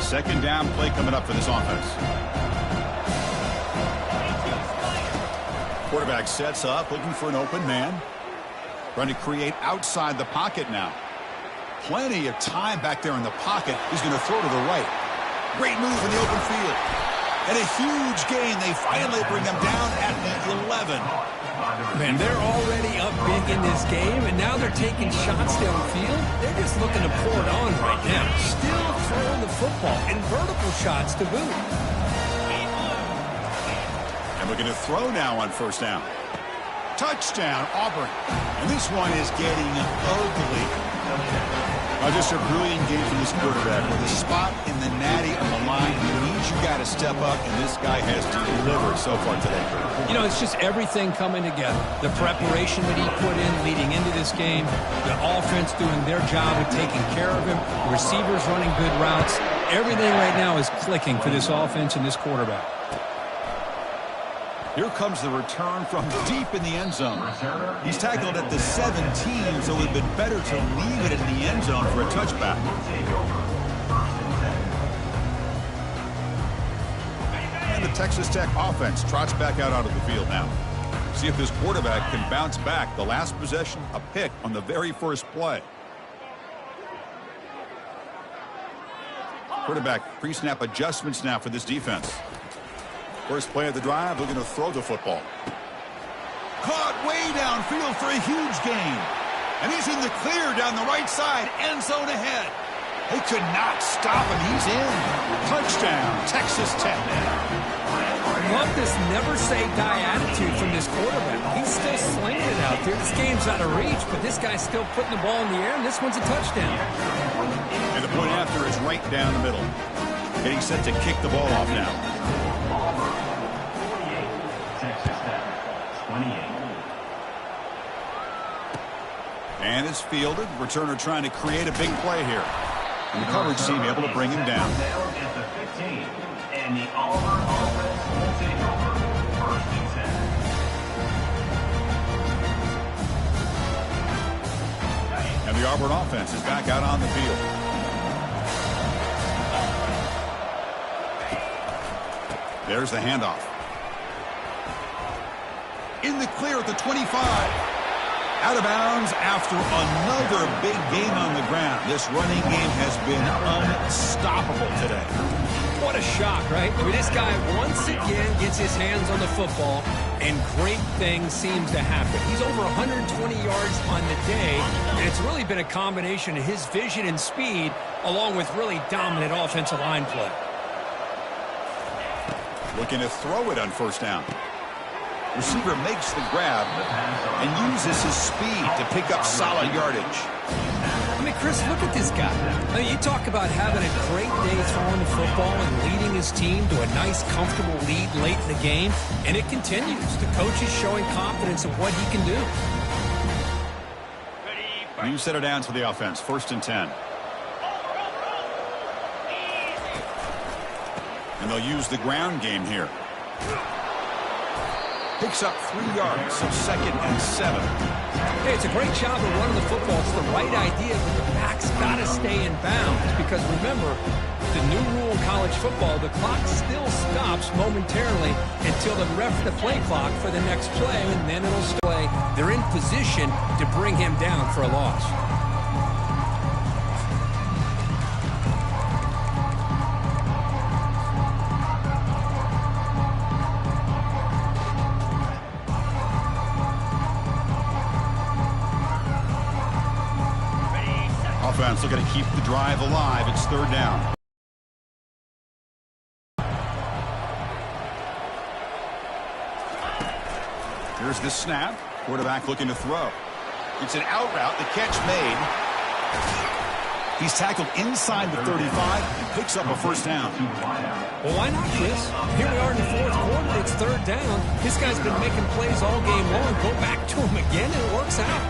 Speaker 1: Second down play coming up for this offense. Quarterback sets up, looking for an open man. Trying to create outside the pocket now. Plenty of time back there in the pocket. He's going to throw to the right. Great move in the open field. And a huge gain. They finally bring them down at the 11.
Speaker 2: Man, they're already up big in this game, and now they're taking shots downfield. They're just looking to pour it on right now. Still throwing the football, and vertical shots to boot.
Speaker 1: And looking to throw now on first down. Touchdown, Auburn. And this one is getting ugly. Just a brilliant game from this quarterback. With a spot in the natty on the line, he needs you got to step up, and this guy has delivered so far today.
Speaker 2: You know, it's just everything coming together. The preparation that he put in leading into this game, the offense doing their job of taking care of him, the receivers running good routes. Everything right now is clicking for this offense and this quarterback.
Speaker 1: Here comes the return from deep in the end zone. He's tackled at the 17, so it would have been better to leave it in the end zone for a touchback. And the Texas Tech offense trots back out onto the field now. See if this quarterback can bounce back. The last possession, a pick on the very first play. Quarterback pre-snap adjustments now for this defense. First play of the drive, looking to throw the football. Caught way downfield for a huge gain. And he's in the clear down the right side, end zone ahead. They could not stop him. He's in. Touchdown, Texas Tech.
Speaker 2: Love this never-say-die attitude from this quarterback. He's still slinging it out there. This game's out of reach, but this guy's still putting the ball in the air, and this one's a touchdown.
Speaker 1: And the point after is right down the middle. Getting set to kick the ball off now. And it's fielded. Returner trying to create a big play here. And the coverage team able to bring him down.
Speaker 3: At the 15, and the Auburn offense will take over 1st and 10.
Speaker 1: And the Auburn offense is back out on the field. There's the handoff. In the clear at the 25. Out of bounds after another big game on the ground. This running game has been unstoppable today.
Speaker 2: What a shock, right? I mean, this guy once again gets his hands on the football, and great things seems to happen. He's over 120 yards on the day, and it's really been a combination of his vision and speed, along with really dominant offensive line play.
Speaker 1: Looking to throw it on first down. Receiver makes the grab and uses his speed to pick up solid yardage.
Speaker 2: I mean, Chris, look at this guy. I mean, you talk about having a great day throwing the football and leading his team to a nice, comfortable lead late in the game, and it continues. The coach is showing confidence of what he can do.
Speaker 1: You set it down to the offense. 1st and 10. And they'll use the ground game here. Picks up 3 yards, so 2nd and 7.
Speaker 2: Hey, it's a great job of running the football. It's the right idea, but the back's got to stay in bounds. Because remember, the new rule in college football, the clock still stops momentarily until the play clock for the next play, and then it'll play. They're in position to bring him down for a loss.
Speaker 1: Offense looking to keep the drive alive. It's 3rd down. Here's the snap. Quarterback looking to throw. It's an out route. The catch made. He's tackled inside the 35 and picks up a first down.
Speaker 2: Well, why not, Chris? Here we are in the 4th quarter. It's 3rd down. This guy's been making plays all game long. Go back to him again, and it works out.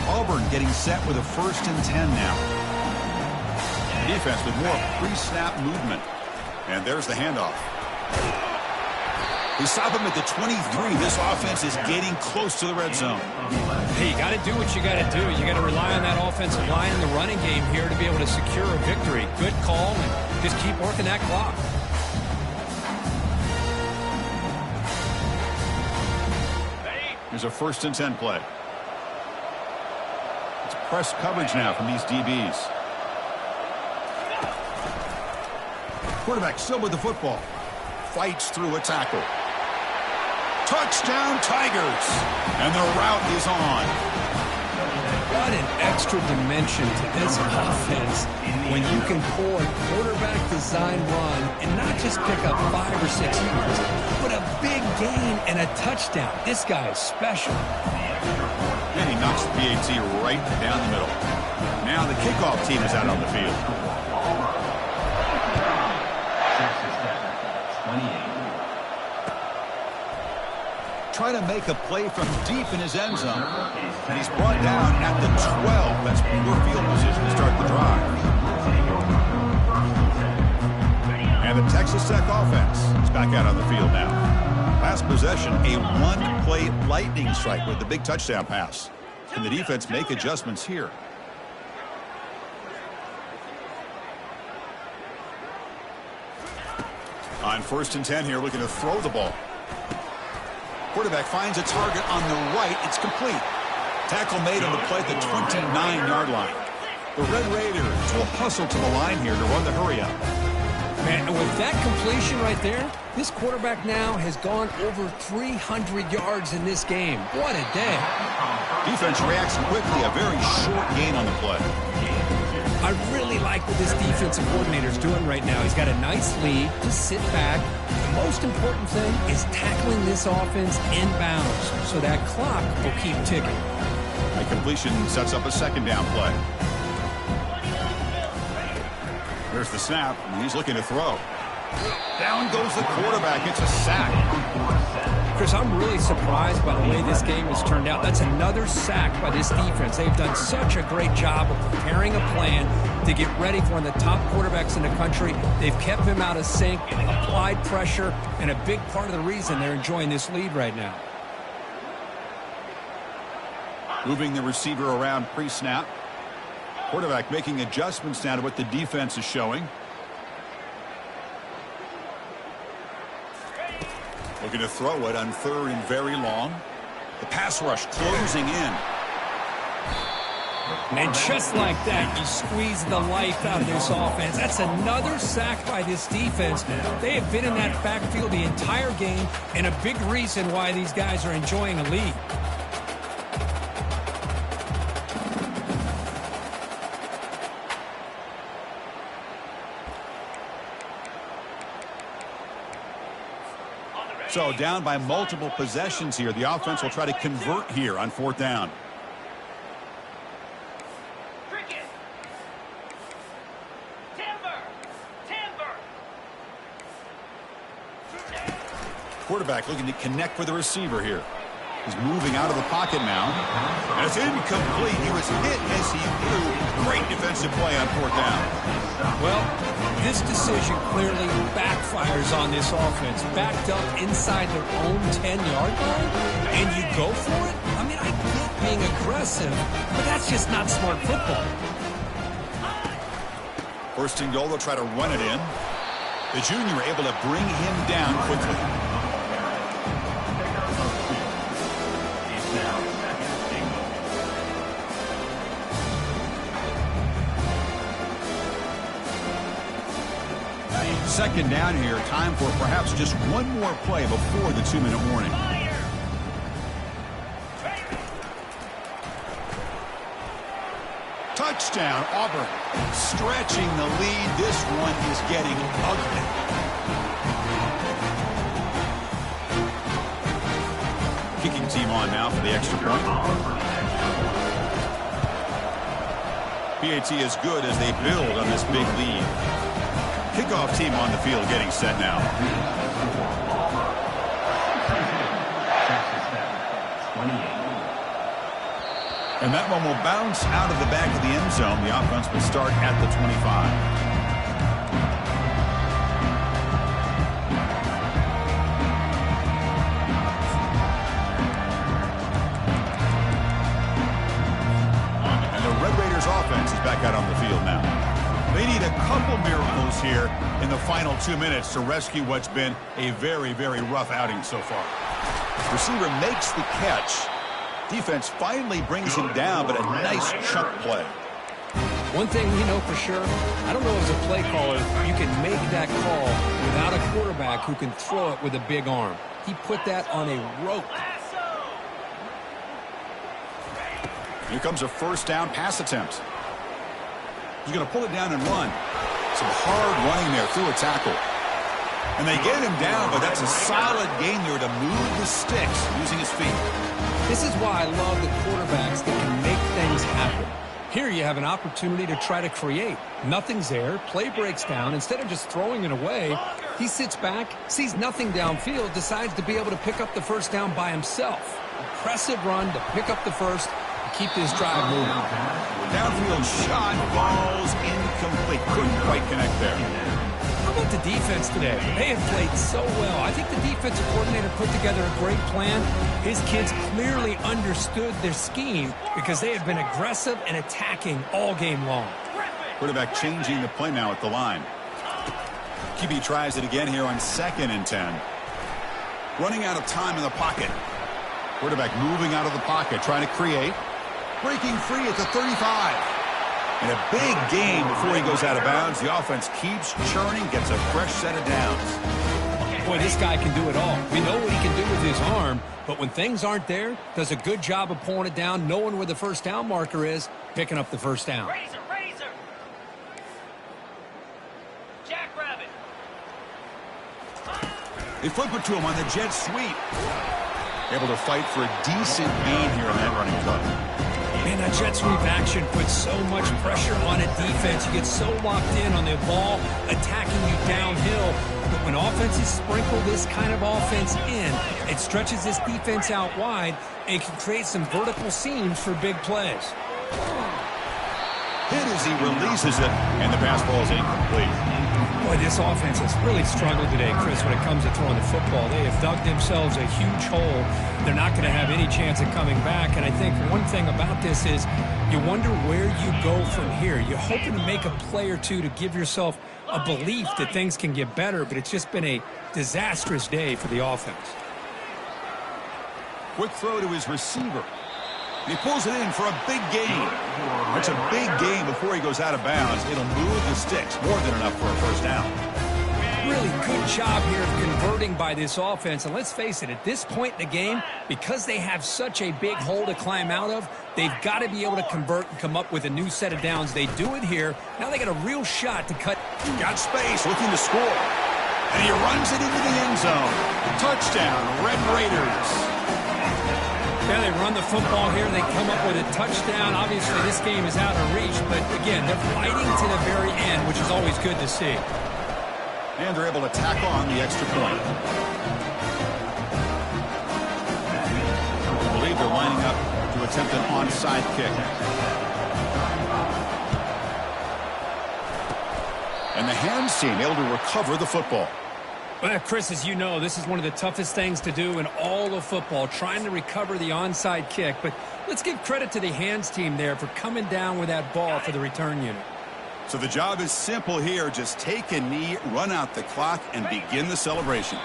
Speaker 1: Auburn getting set with a 1st and 10 now. Defense with more pre-snap movement. And there's the handoff. They stop him at the 23. This offense is getting close to the red zone.
Speaker 2: Hey, you got to do what you got to do. You got to rely on that offensive line in the running game here to be able to secure a victory. Good call, and just keep working that clock.
Speaker 1: Here's a 1st and 10 play. It's press coverage now from these DBs. Quarterback still with the football. Fights through a tackle. Touchdown, Tigers. And the route is on.
Speaker 2: What an extra dimension to this offense when you can pull a quarterback design run and not just pick up 5 or 6 yards, but a big gain and a touchdown. This guy is special.
Speaker 1: And he knocks the PAT right down the middle. Now the kickoff team is out on the field. Try to make a play from deep in his end zone. And he's brought down at the 12. That's poor field position to start the drive. And the Texas Tech offense is back out on the field now. Last possession, a one-play lightning strike with the big touchdown pass. Can the defense make adjustments here? On 1st and 10 here, looking to throw the ball. Quarterback finds a target on the right. It's complete. Tackle made on the play at the 29-yard line. The Red Raiders will hustle to the line here to run the hurry up.
Speaker 2: Man, and with that completion right there, this quarterback now has gone over 300 yards in this game. What a day.
Speaker 1: Defense reacts quickly. A very short gain on the play.
Speaker 2: I really like what this defensive coordinator is doing right now. He's got a nice lead. Just sit back. The most important thing is tackling this offense inbounds so that clock will keep ticking.
Speaker 1: A completion sets up a second down play. There's the snap, and he's looking to throw. Down goes the quarterback. It's a sack.
Speaker 2: Chris, I'm really surprised by the way this game has turned out. That's another sack by this defense. They've done such a great job of preparing a plan to get ready for one of the top quarterbacks in the country. They've kept him out of sync, applied pressure, and a big part of the reason they're enjoying this lead right now.
Speaker 1: Moving the receiver around pre-snap. Quarterback making adjustments now to what the defense is showing. Looking to throw it on 3rd and very long. The pass rush closing in.
Speaker 2: And just like that, you squeeze the life out of this offense. That's another sack by this defense. They have been in that backfield the entire game, and a big reason why these guys are enjoying a lead.
Speaker 1: So down by multiple possessions here. The offense will try to convert here on 4th down.
Speaker 4: Cricket. Timber.
Speaker 1: Quarterback looking to connect with the receiver here. He's moving out of the pocket now. And it's incomplete. He was hit as he threw. Great defensive play on 4th down.
Speaker 2: Well, this decision clearly backfires on this offense. Backed up inside their own 10-yard line, and you go for it? I mean, I get being aggressive, but that's just not smart football.
Speaker 1: 1st and goal, they'll try to run it in. The junior able to bring him down quickly. Second down here. Time for perhaps just one more play before the 2-minute warning. Touchdown, Auburn. Stretching the lead. This one is getting ugly. Kicking team on now for the extra point. PAT is good as they build on this big lead. Kickoff team on the field getting set now. And that one will bounce out of the back of the end zone. The offense will start at the 25. Offense is back out on the field now. They need a couple miracles here in the final 2 minutes to rescue what's been a very, very rough outing so far. Receiver makes the catch. Defense finally brings him down, but a nice chunk play.
Speaker 2: One thing we know for sure, I don't know as a play caller, you can make that call without a quarterback who can throw it with a big arm. He put that on a rope.
Speaker 1: Here comes a first down pass attempt. He's going to pull it down and run. Some hard running there through a tackle. And they get him down, but that's a solid gain there to move the sticks using his feet.
Speaker 2: This is why I love the quarterbacks that can make things happen. Here you have an opportunity to try to create. Nothing's there. Play breaks down. Instead of just throwing it away, he sits back, sees nothing downfield, decides to be able to pick up the first down by himself. Impressive run to pick up the first and keep this drive moving.
Speaker 1: Downfield shot, falls incomplete. Couldn't quite connect there.
Speaker 2: How about the defense today? They have played so well. I think the defensive coordinator put together a great plan. His kids clearly understood their scheme because they have been aggressive and attacking all game long.
Speaker 1: Quarterback changing the play now at the line. QB tries it again here on 2nd and 10. Running out of time in the pocket. Quarterback moving out of the pocket, trying to create. Breaking free at the 35. And a big game before he goes out of bounds. The offense keeps churning, gets a fresh set of downs.
Speaker 2: Boy, this guy can do it all. We know what he can do with his arm, but when things aren't there, does a good job of pulling it down, knowing where the first down marker is, picking up the first down.
Speaker 4: Razor. Jackrabbit.
Speaker 1: They flip it to him on the jet sweep. Able to fight for a decent gain here in that running cut.
Speaker 2: Man, that jet sweep action puts so much pressure on a defense. You get so locked in on the ball attacking you downhill. But when offenses sprinkle this kind of offense in, it stretches this defense out wide and can create some vertical seams for big plays.
Speaker 1: Hit as he releases it, and the pass ball is incomplete.
Speaker 2: Boy, this offense has really struggled today, Chris, when it comes to throwing the football. They have dug themselves a huge hole. They're not going to have any chance of coming back. And I think one thing about this is you wonder where you go from here. You're hoping to make a play or two to give yourself a belief that things can get better, but it's just been a disastrous day for the offense.
Speaker 1: Quick throw to his receiver. He pulls it in for a big gain. That's a big gain before he goes out of bounds. It'll move the sticks, more than enough for a first down.
Speaker 2: Really good job here of converting by this offense. And let's face it, at this point in the game, because they have such a big hole to climb out of, they've got to be able to convert and come up with a new set of downs. They do it here. Now they got a real shot to cut.
Speaker 1: Got space, looking to score. And he runs it into the end zone. Touchdown, Red Raiders.
Speaker 2: Yeah, they run the football here. They come up with a touchdown. Obviously, this game is out of reach. But, again, they're fighting to the very end, which is always good to see.
Speaker 1: And they're able to tack on the extra point. I believe they're lining up to attempt an onside kick. And the hands team able to recover the football.
Speaker 2: Well, Chris, as you know, this is one of the toughest things to do in all of football, trying to recover the onside kick. But let's give credit to the hands team there for coming down with that ball for the return unit.
Speaker 1: So the job is simple here. Just take a knee, run out the clock, and begin the celebration.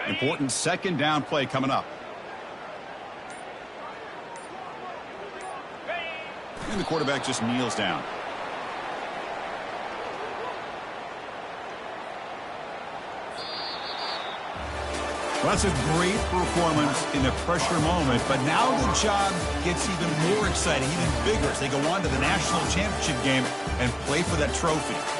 Speaker 1: Important second down play coming up. And the quarterback just kneels down. Well, that's a great performance in a pressure moment, but now the job gets even more exciting, even bigger as they go on to the national championship game and play for that trophy.